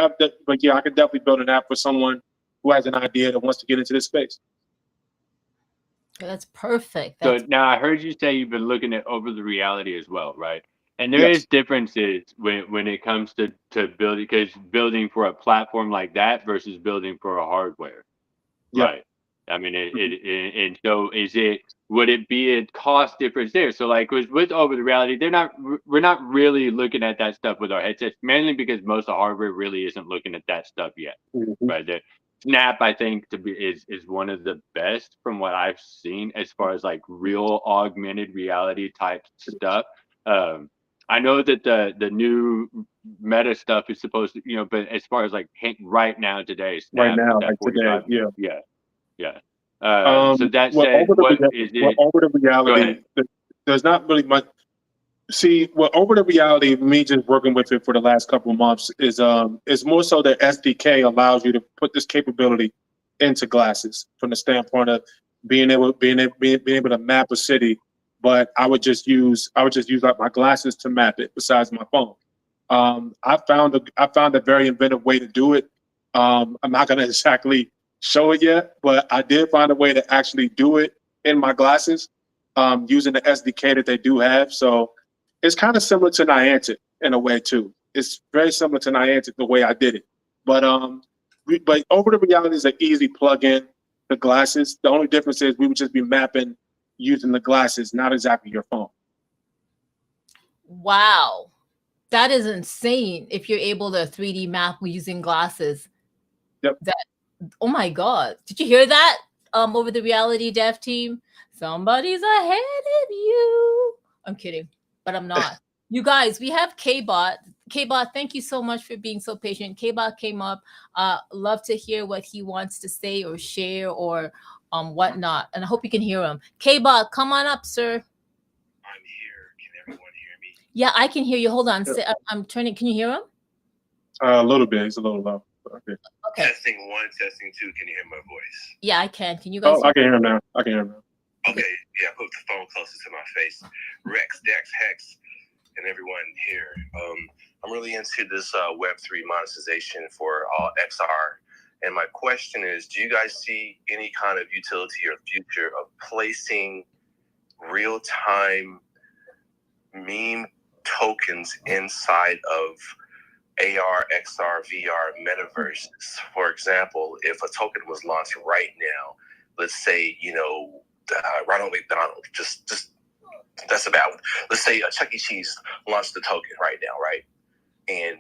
definitely build an app for someone who has an idea that wants to get into this space. That's perfect. So now I heard you say you've been looking at over the reality as well, right? And there Yes. is differences when it comes to building, because building for a platform like that versus building for a hardware, Yeah. right? I mean, and so would it be a cost difference there? So like with over the reality, we're not really looking at that stuff with our headsets, mainly because most of the hardware really isn't looking at that stuff yet, right? There. Snap, I think, is one of the best from what I've seen as far as like real augmented reality type stuff. I know that the new Meta stuff is supposed to, but as far as like right now today, Snap, Right now, that like today, 45, yeah. So that said, what is it? Over the reality, there's not really much. See, well, over the reality, me just working with it for the last couple of months is more so that SDK allows you to put this capability into glasses from the standpoint of being able to map a city. But I would just use like my glasses to map it besides my phone. I found a very inventive way to do it. I'm not going to exactly show it yet, but I did find a way to actually do it in my glasses, using the SDK that they do have. So it's kind of similar to Niantic in a way too. It's very similar to Niantic the way I did it. But over the reality is an easy plug-in. The glasses. The only difference is we would just be mapping using the glasses, not exactly your phone. Wow, that is insane! If you're able to 3D map using glasses. Yep. Oh my God! Did you hear that? Over the reality dev team, somebody's ahead of you. I'm kidding. But I'm not. You guys, we have K-Bot. K-Bot, thank you so much for being so patient. K-Bot came up. Love to hear what he wants to say or share or whatnot. And I hope you can hear him. K-Bot, come on up, sir. I'm here. Can everyone hear me? Yeah, I can hear you. Hold on. Yeah. I'm turning. Can you hear him? A little bit. It's a little low. Okay. Testing 1, testing 2. Can you hear my voice? Yeah, I can. Can you guys? Oh, I can hear him now. Okay, yeah, put the phone closer to my face. Rex, Dex, Hex, and everyone here. I'm really into this Web3 monetization for XR. And my question is, do you guys see any kind of utility or future of placing real-time meme tokens inside of AR, XR, VR, metaverses. For example, if a token was launched right now, let's say, Ronald McDonald, just that's a bad one. Let's say Chuck E. Cheese launched the token right now, right? And,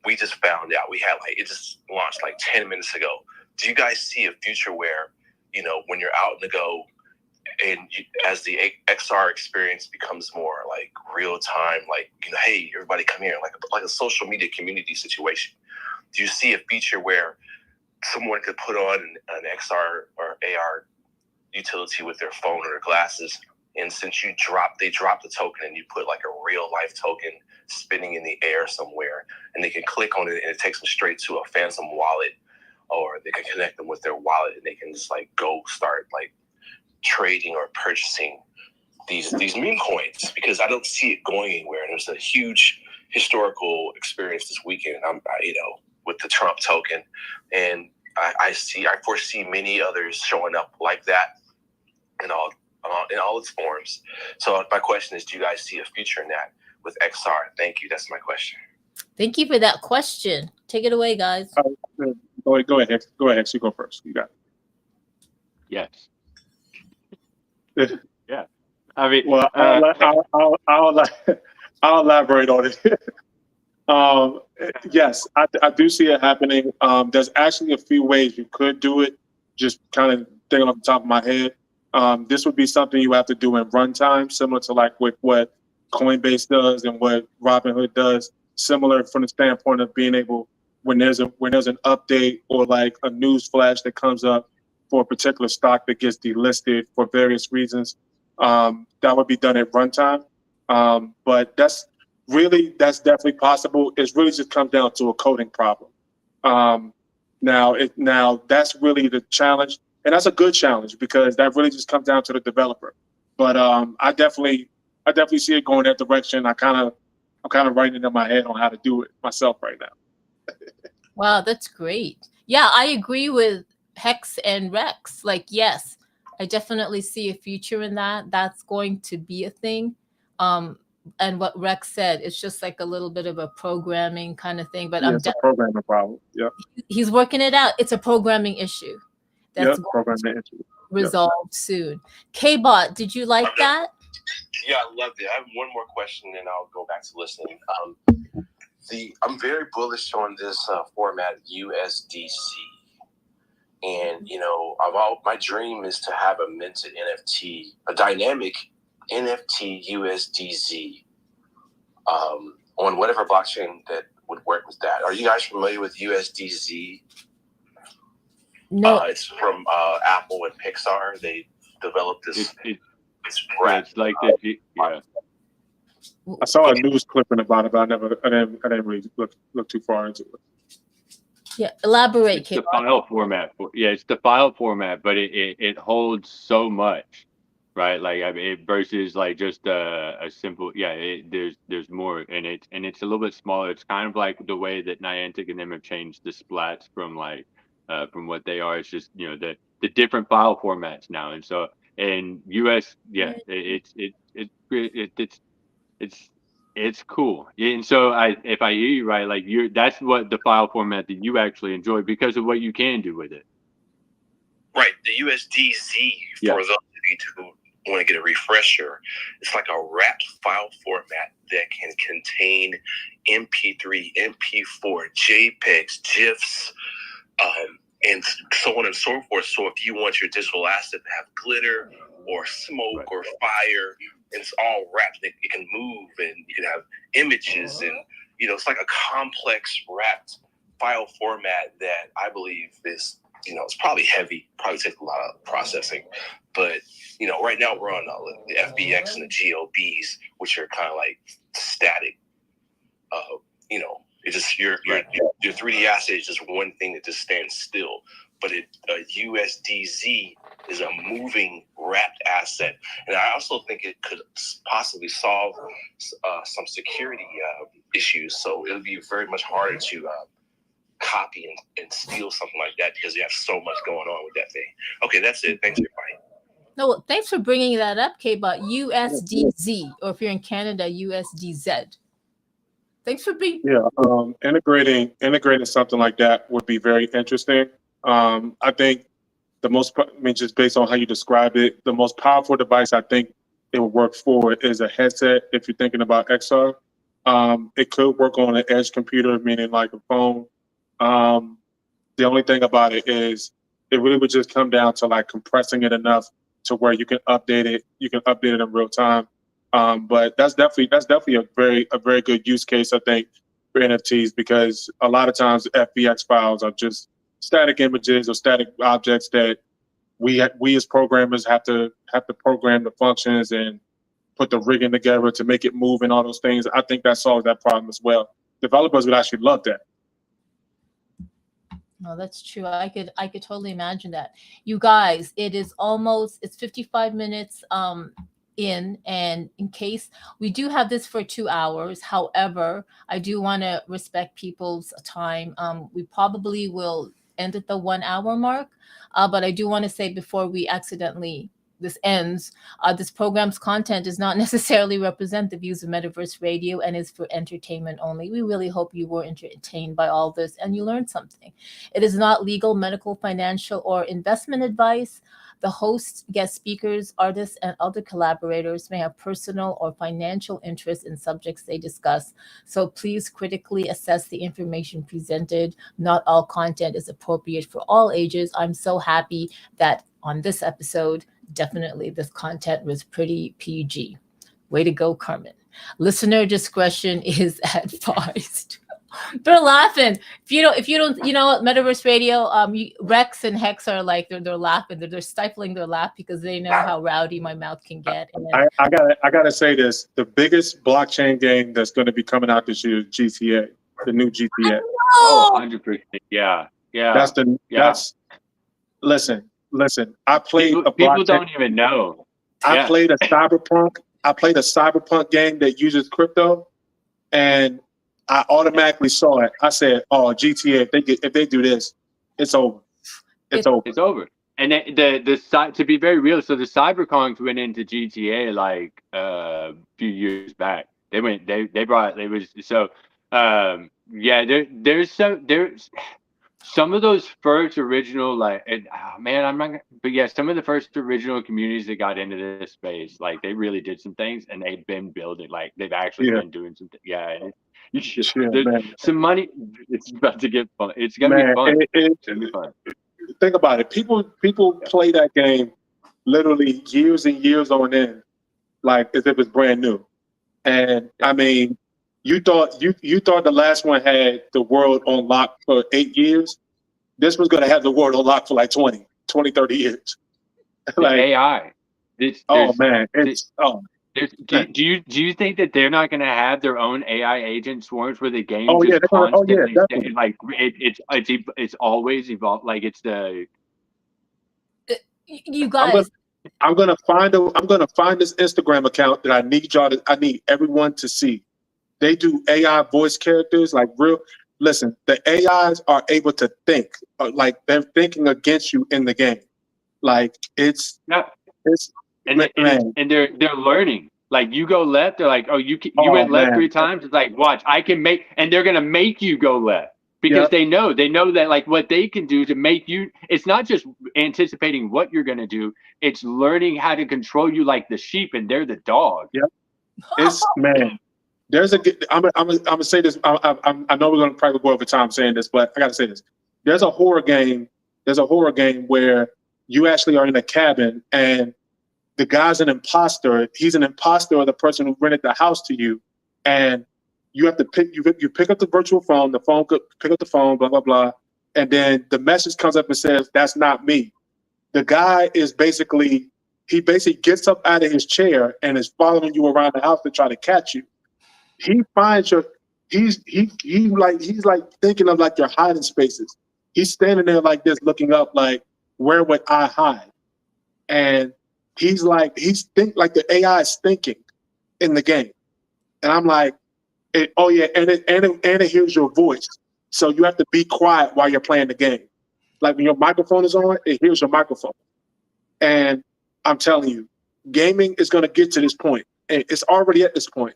we just found out it just launched like 10 minutes ago. Do you guys see a future where, when you're out in the go and as the XR experience becomes more like real time, like, hey, everybody come here, like a social media community situation. Do you see a feature where someone could put on an XR or AR utility with their phone or their glasses, and since they drop the token and you put like a real life token spinning in the air somewhere, and they can click on it and it takes them straight to a Phantom wallet, or they can connect them with their wallet and they can just like go start like trading or purchasing these meme coins, because I don't see it going anywhere. And there's a huge historical experience this weekend. With the Trump token, and I foresee many others showing up like that in all its forms. So my question is, do you guys see a future in that with XR? Thank you. That's my question. Thank you for that question. Take it away, guys. Go ahead, Hex. Go ahead, Hex. You go first. You got it. Yes. Yeah. I mean, well, I'll elaborate on it. Yes, I do see it happening. There's actually a few ways you could do it. Just kind of thinking off the top of my head. This would be something you have to do in runtime, similar to like with what Coinbase does and what Robinhood does. Similar from the standpoint of being able, when there's an update or like a news flash that comes up for a particular stock that gets delisted for various reasons, that would be done at runtime. But that's definitely possible. It really just comes down to a coding problem. Now that's really the challenge, and that's a good challenge because that really just comes down to the developer. But I definitely see it going that direction. I'm kind of writing it in my head on how to do it myself right now. Wow, that's great. Yeah, I agree with Hex and Rex. Like, yes, I definitely see a future in that. That's going to be a thing. And what Rex said, it's just like a little bit of a programming kind of thing. But yeah, it's a programming problem. Yeah, he's working it out. It's a programming issue. That's programming issue. Resolved soon. K-Bot, did you like that? Yeah, I loved it. I have one more question, and I'll go back to listening. I'm very bullish on this format, USDC, and my dream is to have a minted NFT, a dynamic NFT USDZ, on whatever blockchain that would work with that. Are you guys familiar with USDZ? No. It's from Apple and Pixar. They developed this. It's like that. Yeah. I saw a news clipping about it, but I didn't really look too far into it. Yeah, elaborate. It's the file format. It's the file format, but it holds so much, right? Like it versus like just a simple. Yeah, there's more, and it's a little bit smaller. It's kind of like the way that Niantic and them have changed the splats from what they are. It's just the different file formats now, and so in US, it's cool. And so if I hear you right, like that's what the file format that you actually enjoy because of what you can do with it. Right. The USDZ, for those of you who want to get a refresher, it's like a wrapped file format that can contain MP3, MP4, JPEGs, GIFs, and so on and so forth. So if you want your digital asset to have glitter or smoke or fire, and it's all wrapped, it can move, and you can have images, and it's like a complex wrapped file format that I believe is, it's probably heavy, probably takes a lot of processing, but right now we're on the FBX and the GLBs, which are kind of like static. It's just your 3D asset is just one thing that just stands still. But USDZ is a moving wrapped asset, and I also think it could possibly solve some security issues. So it'll be very much harder to copy and steal something like that because you have so much going on with that thing. Okay, that's it. Thanks, everybody. No, thanks for bringing that up, K-Bot. USDZ, or if you're in Canada, USDZ. Thanks for bringing. Yeah, integrating something like that would be very interesting. I think just based on how you describe it, the most powerful device I think it would work for is a headset. If you're thinking about XR, it could work on an edge computer, meaning like a phone. The only thing about it is it really would just come down to like compressing it enough to where you can update it. You can update it in real time. But that's definitely a very good use case, I think, for NFTs, because a lot of times FBX files are just static images or static objects that we as programmers have to program the functions and put the rigging together to make it move and all those things. I think that solves that problem as well. Developers would actually love that. No, that's true. I could totally imagine that. You guys, it's 55 minutes in, and in case we do have this for 2 hours. However, I do want to respect people's time. We probably will end at the 1 hour mark. But I do want to say before we accidentally this ends, this program's content does not necessarily represent the views of Metaverse Radio and is for entertainment only. We really hope you were entertained by all this and you learned something. It is not legal, medical, financial, or investment advice. The hosts, guest speakers, artists, and other collaborators may have personal or financial interest in subjects they discuss. So please critically assess the information presented. Not all content is appropriate for all ages. I'm so happy that on this episode, definitely this content was pretty PG. Way to go, Carmen. Listener discretion is advised. They're laughing. If you don't, you know what, Metaverse Radio, Rex and Hex are like they're laughing. They're stifling their laugh because they know how rowdy my mouth can get. And I gotta say this: the biggest blockchain game that's going to be coming out this year is GTA, the new GTA. Oh, 100%. Yeah. Listen. I played people don't even know. I played a cyberpunk game that uses crypto, and I automatically saw it. I said, "Oh, GTA! If they do this, it's over. It's over. It's over." And to be very real, so the cyberpunks went into GTA like a few years back. There's some of those first original some of the first original communities that got into this space, like they really did some things and they've been building, like they've actually been doing some things. There's some money. It's about to get fun. It's gonna be fun. It's gonna be fun. Think about it. People play that game literally years and years on end, like as if it's brand new. And I mean, you thought the last one had the world on lock for 8 years. This was going to have the world on lock for like 20, 30 years. Like AI. Do you think that they're not going to have their own AI agent swarms where the game constantly like it's always evolved, like it's the you guys. I'm gonna find this Instagram account that I need everyone to see. They do AI voice characters like real. Listen, the AIs are able to think, like they're thinking against you in the game. Like and they're learning. Like you go left, they're like, oh, you went left 3 times. It's like, watch, and they're gonna make you go left because they know that like what they can do to make you. It's not just anticipating what you're gonna do. It's learning how to control you like the sheep, and they're the dog. Yep. It's I'm gonna say this. I know we're gonna probably go over time saying this, but I gotta say this. There's a horror game where you actually are in a cabin and the guy's an imposter. He's an imposter of the person who rented the house to you, and you have to pick up the virtual phone. The phone pick up the phone, blah blah blah, and then the message comes up and says, "That's not me." The guy is basically gets up out of his chair and is following you around the house to try to catch you. He finds he's like thinking of like your hiding spaces. He's standing there like this, looking up like, where would I hide? And like the AI is thinking in the game. And I'm like, and it hears your voice. So you have to be quiet while you're playing the game. Like when your microphone is on, it hears your microphone. And I'm telling you, gaming is going to get to this point, and it's already at this point.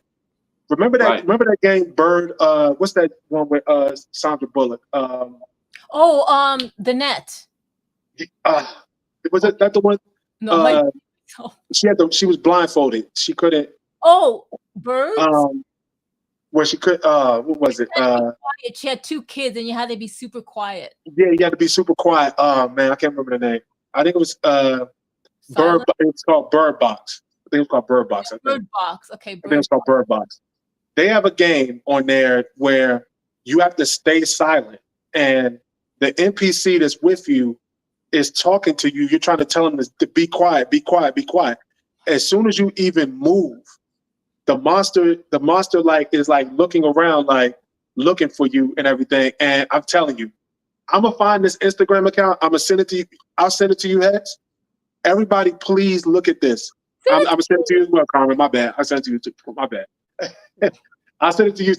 Remember that? Right. Remember that game, Bird? What's that one with Sandra Bullock? The Net. Was it that the one? No, my. She was blindfolded. She couldn't. Oh, Birds. Where she could. What was it? She had 2 kids, and you had to be super quiet. Yeah, you had to be super quiet. Oh man, I can't remember the name. I think it was Bird. It's called Bird Box. I think it's called Bird Box. Bird Box. Okay. I think it's called Bird Box. They have a game on there where you have to stay silent, and the NPC that's with you is talking to you. You're trying to tell them to be quiet, be quiet, be quiet. As soon as you even move, the monster like is like looking around, like looking for you and everything. And I'm telling you, I'm gonna find this Instagram account. I'm gonna send it to you. I'll send it to you, Hex. Everybody, please look at this. I'm gonna send it to you as well, Carmen. My bad. I sent it to you too. My bad. I'll send it to you.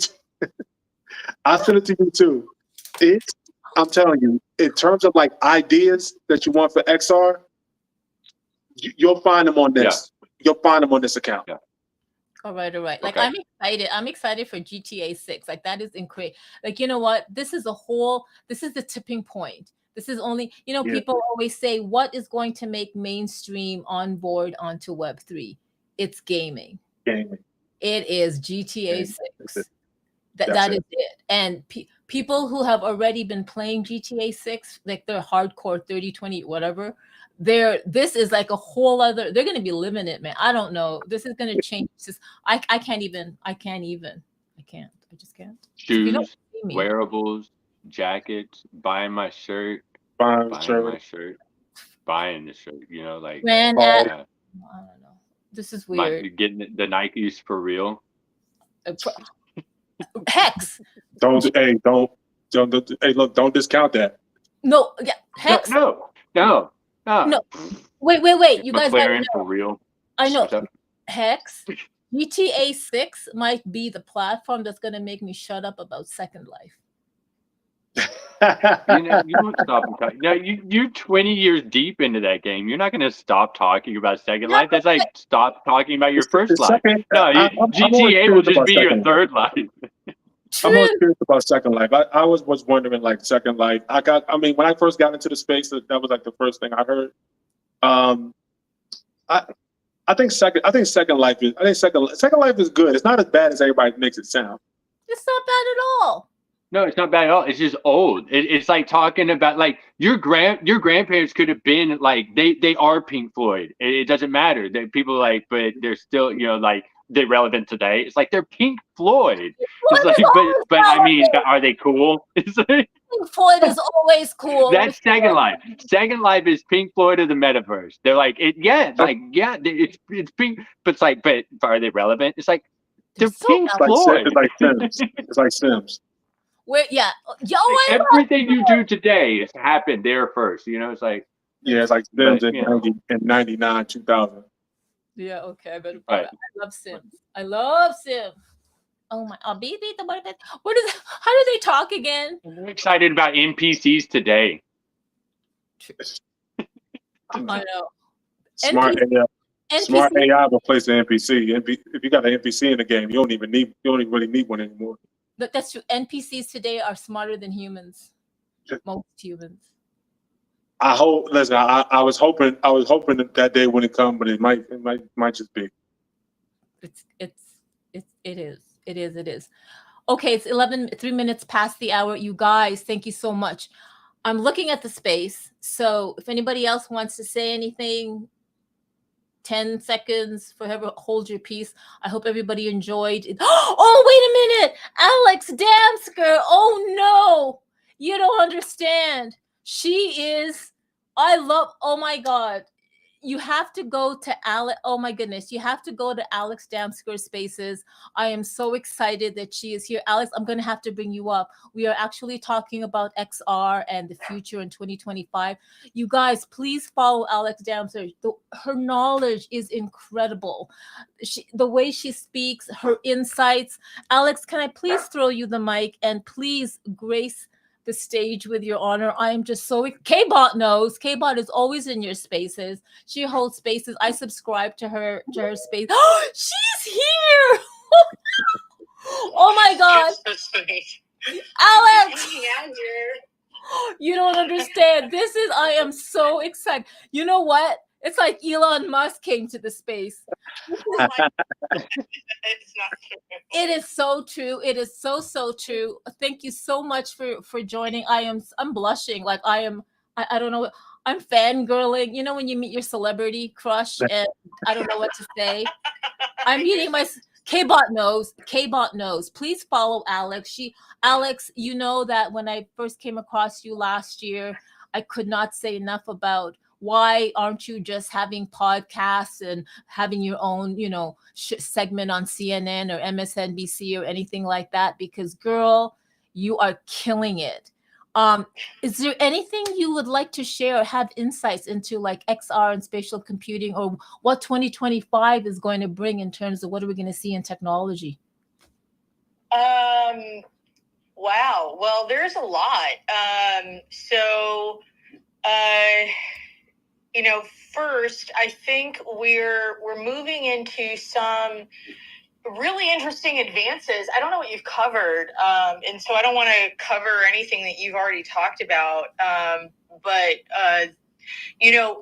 I'll send it to you too. I'm telling you, in terms of like ideas that you want for XR, you'll find them on this. Yeah. You'll find them on this account. Yeah. All right. Like, okay. I'm excited for GTA 6. Like, that is incredible. Like, you know what? This is the tipping point. This is only, people always say, what is going to make mainstream on board onto Web3? It's gaming. It is GTA 6. That is it. And people who have already been playing GTA 6, like they're hardcore 30, 20, whatever, this is like a whole other, they're going to be living it, man. I don't know. This is going to change. I just can't. Shoes, wearables, jackets, buying my shirt, buying the shirt. I don't know. This is weird. Getting the Nikes for real. Hex. Don't discount that. No, yeah, Hex. No. Wait. You guys McLaren for real. I know. Hex. GTA 6 might be the platform that's gonna make me shut up about Second Life. You don't stop. Now you're 20 years deep into that game. You're not going to stop talking about Second Life. That's like stop talking about your first life. GTA will just be your third life. I'm always curious about Second Life. I was wondering, like, Second Life. When I first got into the space, that was like the first thing I heard. I think Second Life is good. It's not as bad as everybody makes it sound. It's not bad at all. No, it's not bad at all. It's just old. It's like talking about like your grandparents could have been like they are Pink Floyd. It doesn't matter. People like, but they're still like they're relevant today. It's like they're Pink Floyd. It's like, but I mean, are they cool? It's like, Pink Floyd is always cool. That's Second Life. Second Life is Pink Floyd of the metaverse. They're like it's Pink, but it's like, but are they relevant? It's like they're Pink Floyd. It's like Sims. Everything you do today has happened there first. It's like it's like Sims in 99, 2000. Yeah, okay. I better. Right. I love Sims. Oh my! How do they talk again? I'm excited about NPCs today. I know. Smart AI replace the NPC. If you got an NPC in the game, you don't even really need one anymore. That's true. NPCs today are smarter than humans. Most humans. I hope. Listen, I was hoping that day wouldn't come, but it might just be. It is. Okay, it's 3 minutes past the hour. You guys, thank you so much. I'm looking at the space. So if anybody else wants to say anything, 10 seconds, forever hold your peace. I hope everybody enjoyed it. Oh, wait a minute. Alex Damsker. Oh, no. You don't understand. Oh, my God. You have to go to Alex. Oh, my goodness. You have to go to Alex Damsker Spaces. I am so excited that she is here. Alex, I'm going to have to bring you up. We are actually talking about XR and the future in 2025. You guys, please follow Alex Damsker. Her knowledge is incredible. The way she speaks, her insights. Alex, can I please throw you the mic and please grace the stage with your honor. I am just so K-Bot knows. K-Bot is always in your spaces. She holds spaces. I subscribe to her space. Oh, she's here. Oh my god. Alex, you don't understand. I am so excited. You know what? It's like Elon Musk came to the space. It's not true. It is so true. It is so true. Thank you so much for joining. I'm blushing. Like I don't know. I'm fangirling. You know when you meet your celebrity crush and I don't know what to say. I'm meeting my K-Bot knows. K-Bot knows. Please follow Alex. Alex, you know that when I first came across you last year, I could not say enough about why aren't you just having podcasts and having your own, segment on CNN or MSNBC or anything like that? Because girl, you are killing it. Is there anything you would like to share or have insights into like XR and spatial computing or what 2025 is going to bring in terms of what are we going to see in technology? Wow. Well, there's a lot. First, I think we're moving into some really interesting advances. I don't know what you've covered, and so I don't want to cover anything that you've already talked about.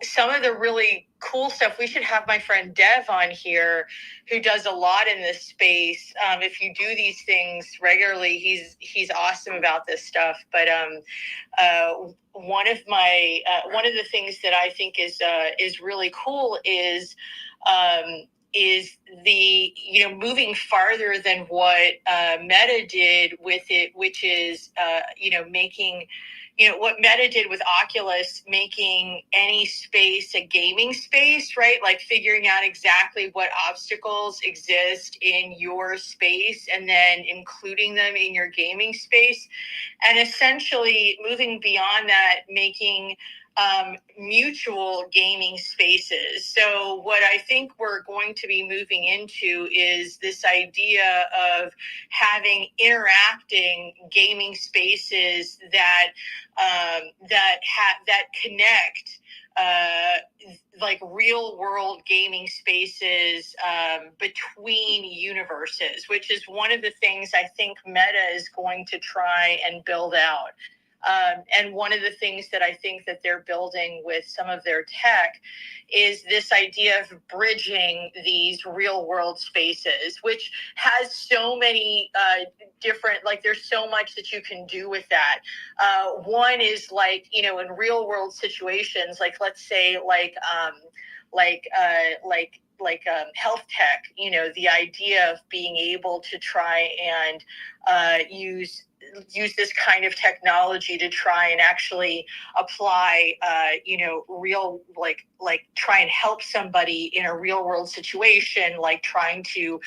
Some of the really cool stuff. We should have my friend Dev on here, who does a lot in this space. If you do these things regularly, he's awesome about this stuff. But one of the things that I think is really cool is the moving farther than what Meta did with it, which is making what Meta did with Oculus, making any space a gaming space, right? Like figuring out exactly what obstacles exist in your space and then including them in your gaming space, and essentially moving beyond that, making mutual gaming spaces. So what I think we're going to be moving into is this idea of having interacting gaming spaces that connect like real world gaming spaces between universes, which is one of the things I think Meta is going to try and build out. And one of the things that I think that they're building with some of their tech is this idea of bridging these real world spaces, which has so many different, like there's so much that you can do with that. One is like, in real world situations, like let's say health tech, the idea of being able to try and use this kind of technology to try and actually apply, real, try and help somebody in a real world situation, like trying to,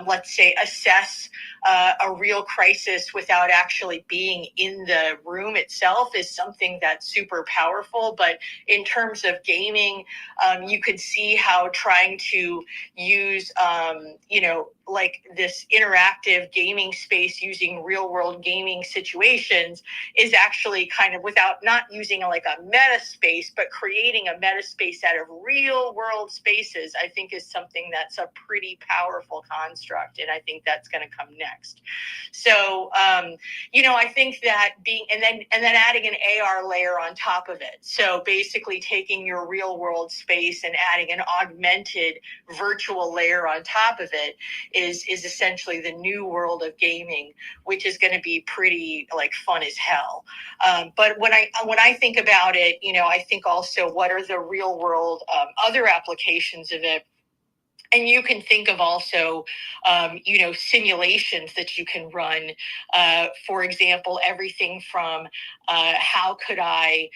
let's say, assess a real crisis without actually being in the room itself is something that's super powerful. But in terms of gaming, you could see how trying to use, like this interactive gaming space using real world gaming situations is actually kind of without not using like a meta space, but creating a meta space out of real world spaces, I think is something that's a pretty powerful construct. And I think that's going to come next. So, I think that and then adding an AR layer on top of it. So basically taking your real world space and adding an augmented virtual layer on top of it is essentially the new world of gaming, which is going to be pretty like fun as hell. But when I think about it, I think also what are the real world other applications of it. And you can think of also, simulations that you can run. For example, everything from how could I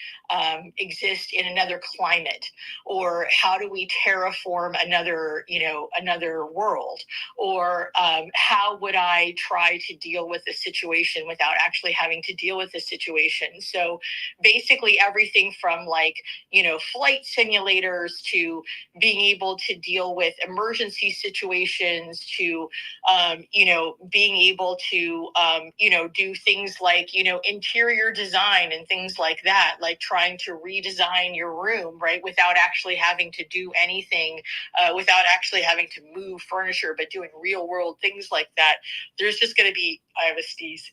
exist in another climate, or how do we terraform another world, or how would I try to deal with a situation without actually having to deal with the situation. So basically everything from flight simulators to being able to deal with emergency emergency situations to, being able to, do things like, interior design and things like that, like trying to redesign your room, right, without actually having to do anything, without actually having to move furniture, but doing real world things like that. There's just going to be, I have a sneeze.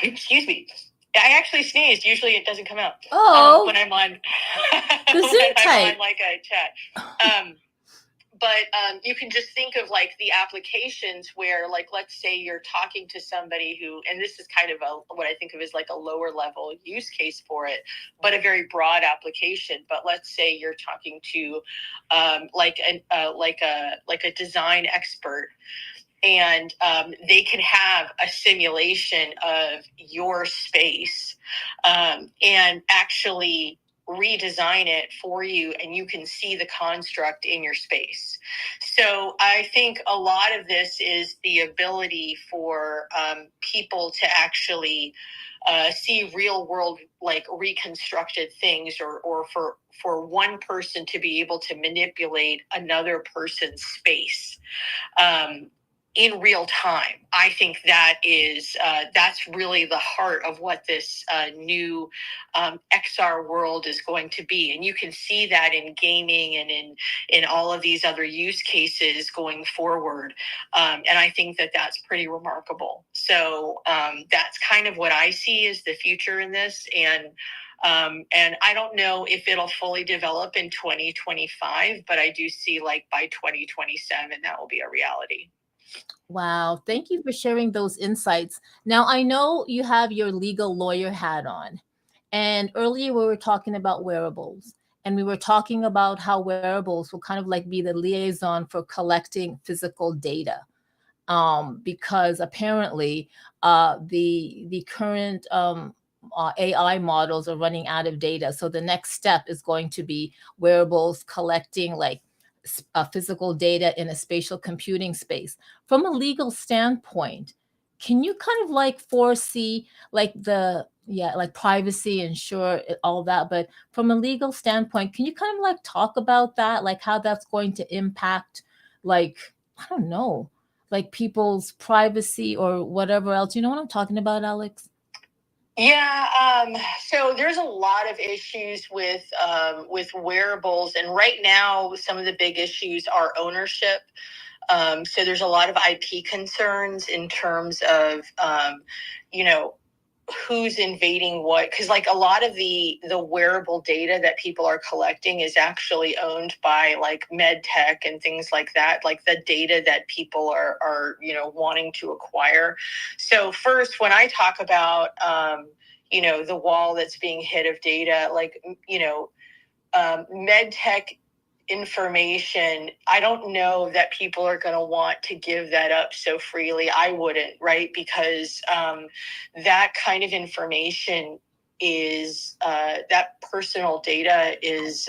Excuse me. I actually sneezed. Usually it doesn't come out. When I'm on, like a chat. But you can just think of like the applications where, like, let's say you're talking to somebody who, and this is kind of what I think of as like a lower level use case for it, but a very broad application. But let's say you're talking to like a design expert, and they can have a simulation of your space and actually redesign it for you, and you can see the construct in your space. So I think a lot of this is the ability for people to actually see real world, like, reconstructed things, or for one person to be able to manipulate another person's space in real time. I think that is that's really the heart of what this new XR world is going to be, and you can see that in gaming and in all of these other use cases going forward. And I think that that's pretty remarkable. So that's kind of what I see as the future in this, and I don't know if it'll fully develop in 2025, but I do see, like, by 2027 that will be a reality. Wow. Thank you for sharing those insights. Now, I know you have your legal lawyer hat on. And earlier we were talking about wearables. And we were talking about how wearables will kind of like be the liaison for collecting physical data. Because apparently the current AI models are running out of data. So the next step is going to be wearables collecting like physical data in a spatial computing space. From a legal standpoint, can you kind of like foresee like like privacy and sure all that, but from a legal standpoint, can you kind of like talk about that, like how that's going to impact, like, I don't know, like people's privacy or whatever else? You know what I'm talking about, Alex? Yeah, so there's a lot of issues with wearables, and right now some of the big issues are ownership. So there's a lot of IP concerns in terms of who's invading what, because like a lot of the wearable data that people are collecting is actually owned by like med tech and things like that, like the data that people are wanting to acquire. So first, when I talk about the wall that's being hit of data, like med tech information, I don't know that people are going to want to give that up so freely. I wouldn't, right? Because that kind of information is that personal data is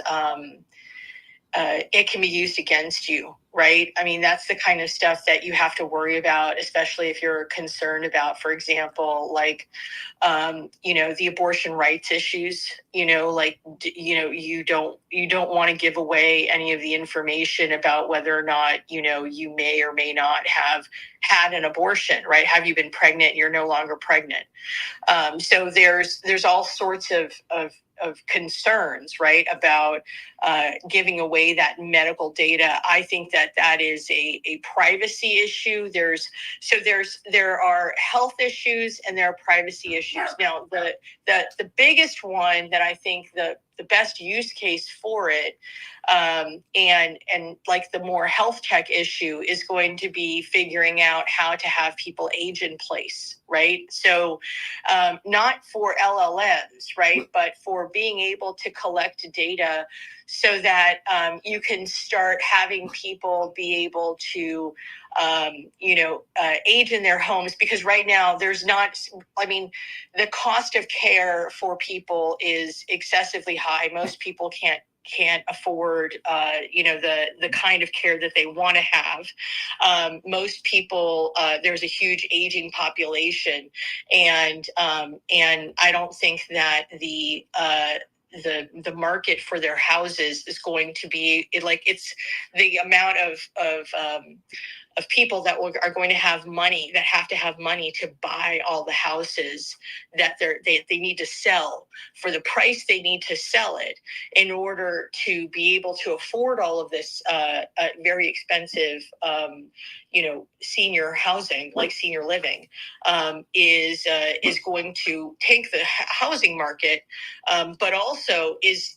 it can be used against you, right? I mean, that's the kind of stuff that you have to worry about, especially if you're concerned about, for example, like, the abortion rights issues, you don't want to give away any of the information about whether or not, you may or may not have had an abortion, right? Have you been pregnant? You're no longer pregnant. So there's all sorts of concerns, right, about giving away that medical data. I think that is a privacy issue. There are health issues and there are privacy issues. Now, the biggest one that I think the best use case for it, and like the more health tech issue, is going to be figuring out how to have people age in place, right? So not for LLMs, right, but for being able to collect data so that you can start having people be able to age in their homes, because right now the cost of care for people is excessively high. Most people can't afford the kind of care that they want to have. Most people, there's a huge aging population, and I don't think that the market for their houses is going to be it's the amount of people that are going to have money, that have to have money to buy all the houses that they need to sell for the price they need to sell it in order to be able to afford all of this very expensive, senior housing, like senior living, is going to tank the housing market, but also is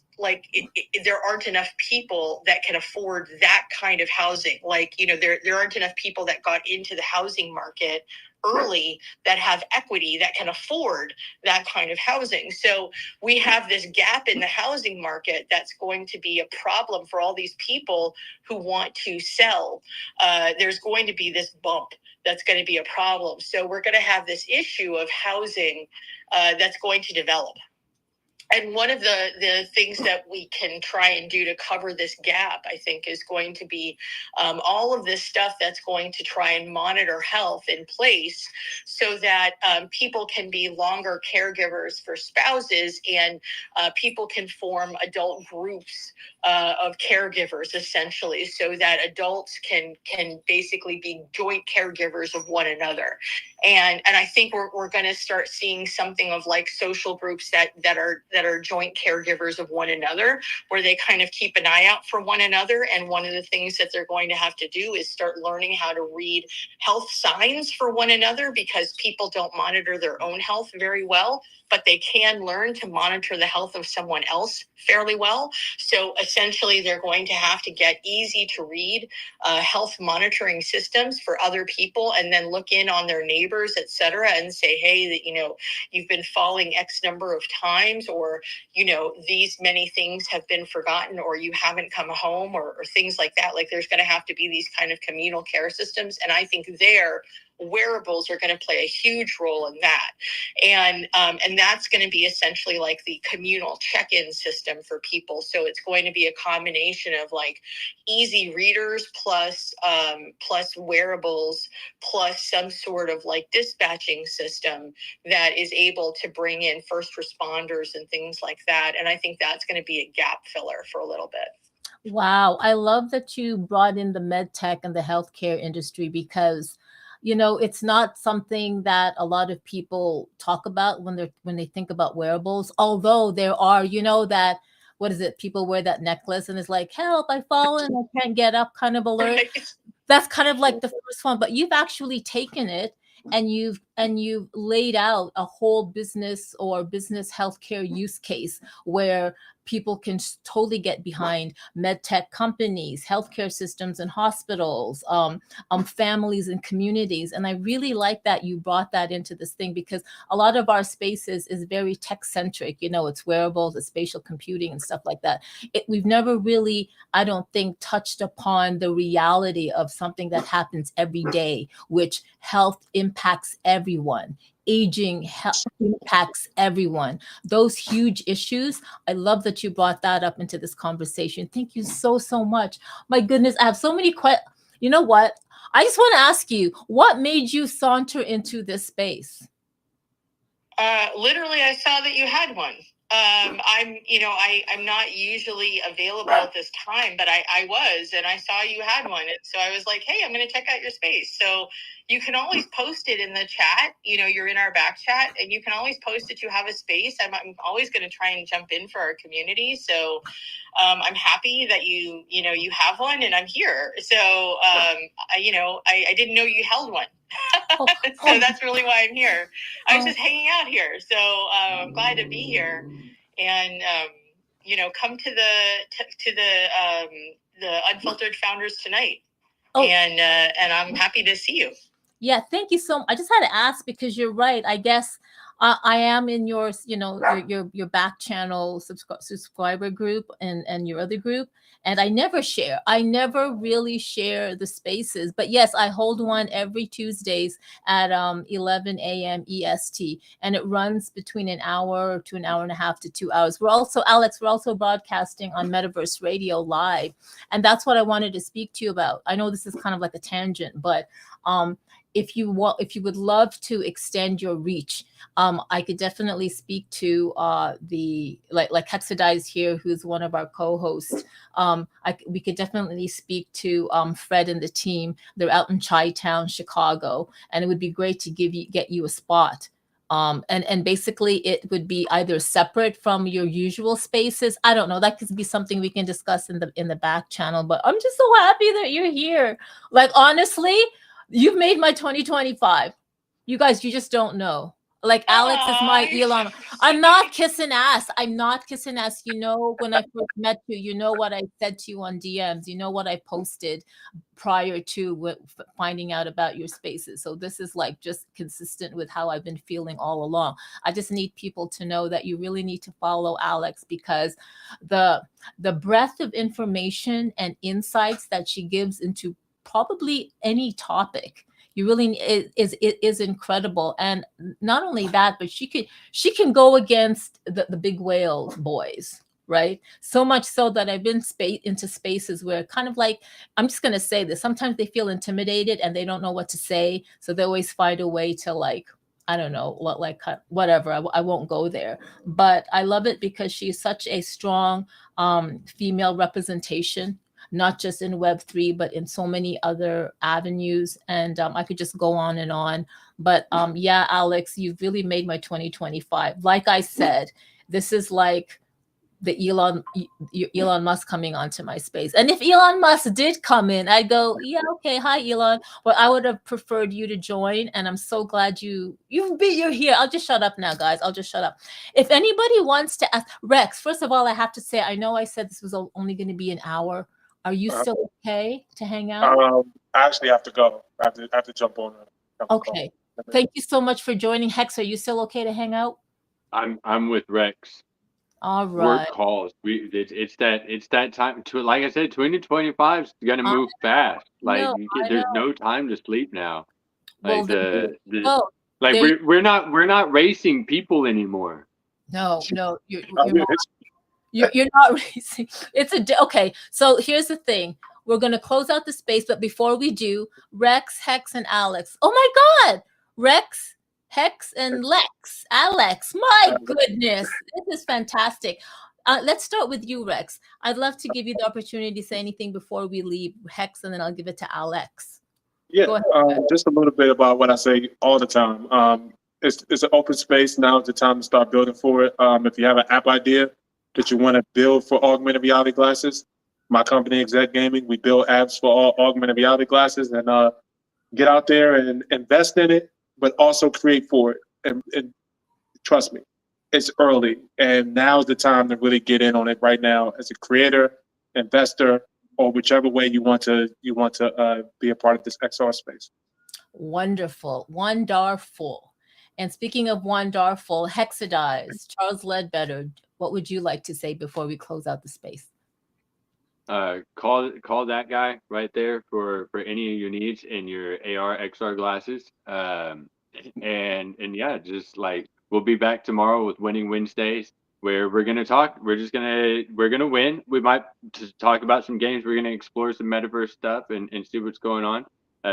there aren't enough people that can afford that kind of housing. There aren't enough people that got into the housing market early that have equity that can afford that kind of housing. So we have this gap in the housing market that's going to be a problem for all these people who want to sell. There's going to be this bump that's going to be a problem. So we're going to have this issue of housing that's going to develop. And one of the things that we can try and do to cover this gap, I think, is going to be all of this stuff that's going to try and monitor health in place so that people can be longer caregivers for spouses, and people can form adult groups of caregivers, essentially, so that adults can basically be joint caregivers of one another. And I think we're going to start seeing something of like social groups that are joint caregivers of one another, where they kind of keep an eye out for one another. And one of the things that they're going to have to do is start learning how to read health signs for one another, because people don't monitor their own health very well, but they can learn to monitor the health of someone else fairly well. So essentially, they're going to have to get easy to read health monitoring systems for other people, and then look in on their neighbors, et cetera, and say, hey, that, you've been falling X number of times, or, these many things have been forgotten, or you haven't come home, or things like that. Like, there's going to have to be these kind of communal care systems. And I think wearables are going to play a huge role in that. And that's going to be essentially like the communal check-in system for people. So it's going to be a combination of like easy readers plus wearables plus some sort of like dispatching system that is able to bring in first responders and things like that. And I think that's going to be a gap filler for a little bit. Wow. I love that you brought in the med tech and the healthcare industry, because it's not something that a lot of people talk about when they think about wearables. Although there are, that, what is it? People wear that necklace and it's like, help, I've fallen, I can't get up kind of alert. Right. That's kind of like the first one, but you've actually taken it and you've laid out a whole business healthcare use case where people can totally get behind med tech companies, healthcare systems and hospitals, families and communities. And I really like that you brought that into this thing, because a lot of our spaces is very tech centric. It's wearables, it's spatial computing and stuff like that. We've never really, I don't think, touched upon the reality of something that happens every day, which health impacts everyone. Aging impacts everyone. Those huge issues. I love that you brought that up into this conversation. Thank you so much. My goodness, I have so many questions. You know what? I just want to ask you, what made you saunter into this space? Literally, I saw that you had one. I'm not usually available at this time, but I was, and I saw you had one. And so I was like, hey, I'm going to check out your space. So you can always post it in the chat. You're in our back chat, and you can always post that you have a space. I'm always going to try and jump in for our community. So I'm happy that you have one, and I'm here. So I didn't know you held one. So that's really why I'm here. I was just hanging out here. So I'm glad to be here, and come to the Unfiltered Founders tonight. And I'm happy to see you. Yeah, thank you so much. I just had to ask, because you're right. I guess I am in your, your back channel subscriber group and your other group. And I never share. I never really share the spaces. But yes, I hold one every Tuesdays at 11 a.m. EST. And it runs between an hour to an hour and a half to 2 hours. We're also broadcasting on Metaverse Radio Live. And that's what I wanted to speak to you about. I know this is kind of like a tangent, but if you would love to extend your reach, I could definitely speak to the like Hexadize here, who's one of our co-hosts. We could definitely speak to Fred and the team. They're out in Chi-Town, Chicago, and it would be great to get you a spot. And basically it would be either separate from your usual spaces. I don't know. That could be something we can discuss in the back channel. But I'm just so happy that you're here. Like, honestly, you've made my 2025. You guys, you just don't know. Like, Alex is my Elon. I'm not kissing ass. I'm not kissing ass. You know, when I first met you, you know what I said to you on DMs. You know what I posted prior to finding out about your spaces. So this is like just consistent with how I've been feeling all along. I just need people to know that you really need to follow Alex, because the breadth of information and insights that she gives into probably any topic, you really is incredible. And not only that, but she can go against the big whale boys, right? So much so that I've been into spaces where kind of like, I'm just going to say this, sometimes they feel intimidated and they don't know what to say, so they always find a way to, like, I don't know, like whatever. I won't go there, but I love it because she's such a strong female representation, not just in Web3, but in so many other avenues. And I could just go on and on. But yeah, Alex, you've really made my 2025. Like I said, this is like the Elon Musk coming onto my space. And if Elon Musk did come in, I'd go, yeah, okay, hi, Elon. But I would have preferred you to join. And I'm so glad you're here. I'll just shut up now, guys. I'll just shut up. If anybody wants to ask, Rex, first of all, I have to say, I know I said this was only going to be an hour. Are you still okay to hang out? I actually have to go. I have to jump on. Okay. Thank you so much for joining. Hex, are you still okay to hang out? I'm with Rex. All right. Work calls. It's that time to, like I said, 2025 is gonna move fast. Like, there's no time to sleep now. Like we're not racing people anymore. No, you're not racing. Okay. So here's the thing. We're gonna close out the space, but before we do, Rex, Hex, and Alex. Oh my God, Rex, Hex, and Alex. My goodness, this is fantastic. Let's start with you, Rex. I'd love to give you the opportunity to say anything before we leave, Hex, and then I'll give it to Alex. Yeah, just a little bit about what I say all the time. It's an open space. Now is the time to start building for it. If you have an app idea that you want to build for augmented reality glasses, my company, Exec Gaming, we build apps for all augmented reality glasses, and get out there and invest in it, but also create for it. And trust me, it's early, and now's the time to really get in on it right now as a creator, investor, or whichever way you want to be a part of this XR space. Wonderful. Wonderful. And speaking of wonderful, Hexadize, Charles Ledbetter, what would you like to say before we close out the space? Call that guy right there for any of your needs in your AR XR glasses. And yeah, just like, we'll be back tomorrow with Winning Wednesdays, where we're gonna talk. We're gonna win. We might just talk about some games. We're gonna explore some metaverse stuff and see what's going on.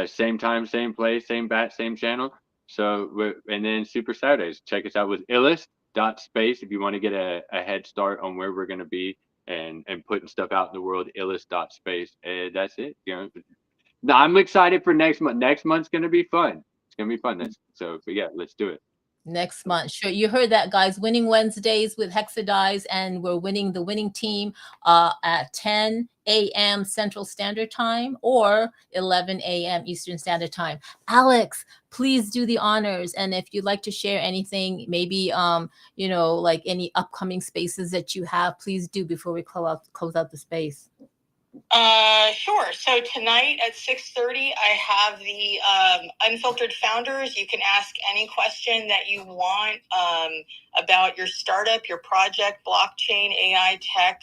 Same time, same place, same bat, same channel. So, and then Super Saturdays. Check us out with illest.space if you want to get a head start on where we're gonna be and putting stuff out in the world. Illest.space. That's it. You know, now I'm excited for next month. Next month's gonna be fun. It's gonna be fun. But yeah, let's do it. Next month. Sure. You heard that, guys. Winning Wednesdays with Hexadize, and we're winning the winning team at 10 a.m. Central Standard Time or 11 a.m. Eastern Standard Time. Alex, please do the honors. And if you'd like to share anything, maybe, like any upcoming spaces that you have, please do before we close out the space. Sure. So tonight at 6:30, I have the Unfiltered Founders. You can ask any question that you want about your startup, your project, blockchain, AI, tech,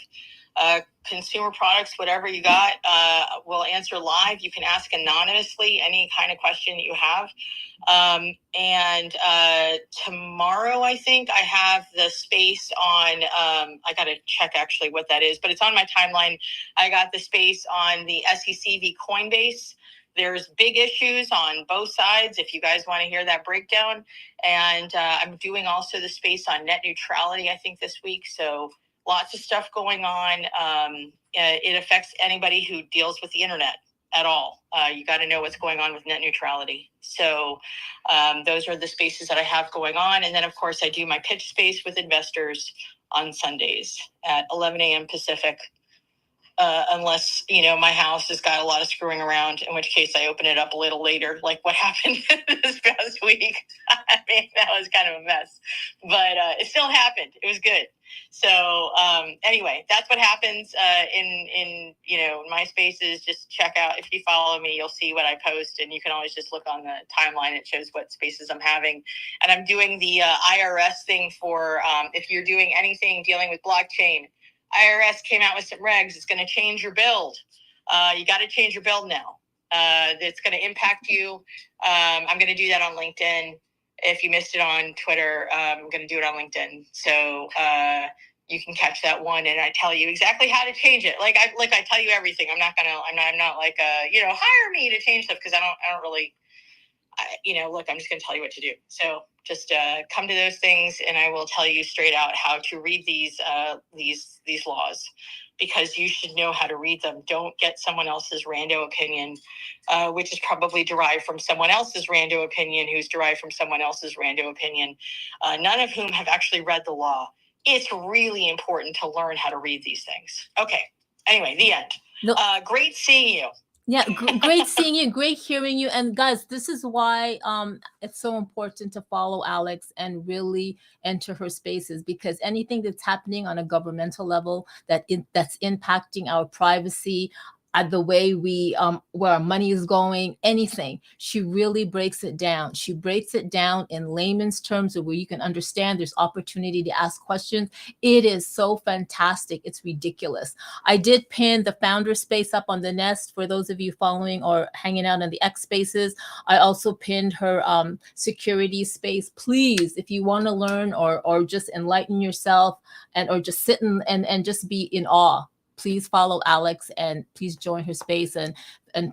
consumer products, whatever you got. We'll answer live. You can ask anonymously any kind of question that you have. And tomorrow, I think I have the space on, I got to check actually what that is, but it's on my timeline. I got the space on the SEC v Coinbase. there's big issues on both sides if you guys want to hear that breakdown. And I'm doing also the space on net neutrality, I think, this week. So lots of stuff going on. It affects anybody who deals with the internet at all. You got to know what's going on with net neutrality. So those are the spaces that I have going on. And then, of course, I do my pitch space with investors on Sundays at 11 a.m. Pacific. Unless, my house has got a lot of screwing around, in which case I open it up a little later, like what happened this past week. I mean, that was kind of a mess, but it still happened. It was good. So anyway, that's what happens in my spaces. Just check out, if you follow me, you'll see what I post, and you can always just look on the timeline. It shows what spaces I'm having. And I'm doing the IRS thing for if you're doing anything dealing with blockchain. IRS came out with some regs. It's going to change your build. You got to change your build now. It's going to impact you. I'm going to do that on LinkedIn. If you missed it on Twitter, I'm going to do it on LinkedIn. So you can catch that one, and I tell you exactly how to change it. Like I tell you everything. I'm not like hire me to change stuff, because I don't really. Look, I'm just going to tell you what to do. So just come to those things, and I will tell you straight out how to read these laws, because you should know how to read them. Don't get someone else's rando opinion, which is probably derived from someone else's rando opinion, who's derived from someone else's rando opinion, none of whom have actually read the law. It's really important to learn how to read these things. Okay. Anyway, the end. No. Great seeing you. Yeah, great seeing you, great hearing you. And guys, this is why it's so important to follow Alex and really enter her spaces, because anything that's happening on a governmental level that's impacting our privacy, the way we where our money is going, anything, she really breaks it down. She breaks it down in layman's terms, where you can understand. There's opportunity to ask questions. It is so fantastic. It's ridiculous. I did pin the founder space up on the Nest for those of you following or hanging out in the X spaces. I also pinned her security space. Please, if you want to learn or just enlighten yourself or just sit and just be in awe, please follow Alex and please join her space, and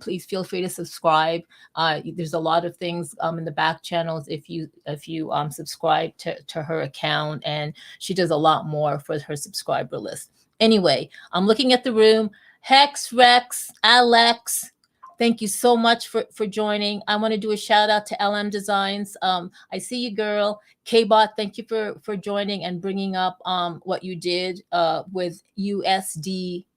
please feel free to subscribe. There's a lot of things in the back channels if you subscribe to her account, and she does a lot more for her subscriber list. Anyway, I'm looking at the room. Hex, Rex, Alex, thank you so much for joining. I want to do a shout out to LM Designs. I see you, girl. K-Bot, thank you for joining and bringing up what you did with USDZ.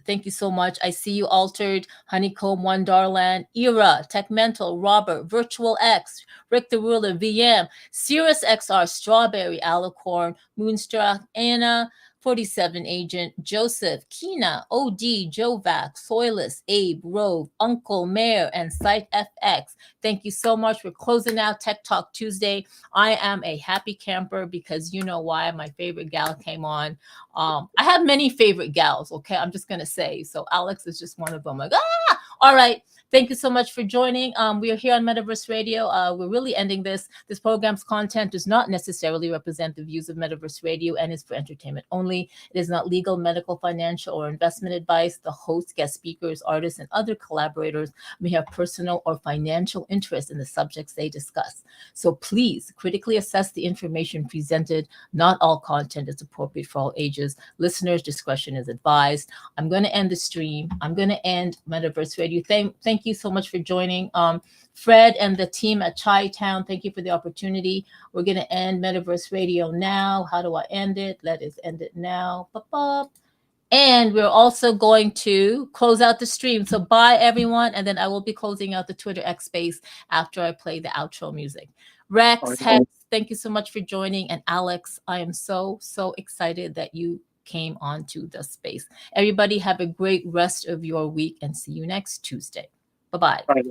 Thank you so much. I see you, Altered, Honeycomb, One Darland, Era, Techmental, Robert, Virtual X, Rick the Ruler, VM, Cirrus XR, Strawberry, Alicorn, Moonstruck, Anna, 47 Agent, Joseph, Kina, OD, Jovac, Soilus, Abe, Rove, Uncle, Mayor, and Site FX. Thank you so much for closing out Tech Talk Tuesday. I am a happy camper because you know why. My favorite gal came on. I have many favorite gals, okay? I'm just going to say. So Alex is just one of them. Like, all right. Thank you so much for joining. We are here on Metaverse Radio. We're really ending this. This program's content does not necessarily represent the views of Metaverse Radio and is for entertainment only. It is not legal, medical, financial, or investment advice. The hosts, guest speakers, artists, and other collaborators may have personal or financial interest in the subjects they discuss. So please critically assess the information presented. Not all content is appropriate for all ages. Listeners' discretion is advised. I'm going to end the stream. I'm going to end Metaverse Radio. Thank you so much for joining. Fred and the team at Chi-Town, thank you for the opportunity. We're going to end Metaverse Radio now. How do I end it? Let us end it now. And we're also going to close out the stream. So bye, everyone. And then I will be closing out the Twitter X space after I play the outro music. Rex, Hex, thank you so much for joining. And Alex, I am so excited that you came onto the space. Everybody have a great rest of your week and see you next Tuesday. Bye-bye. Bye.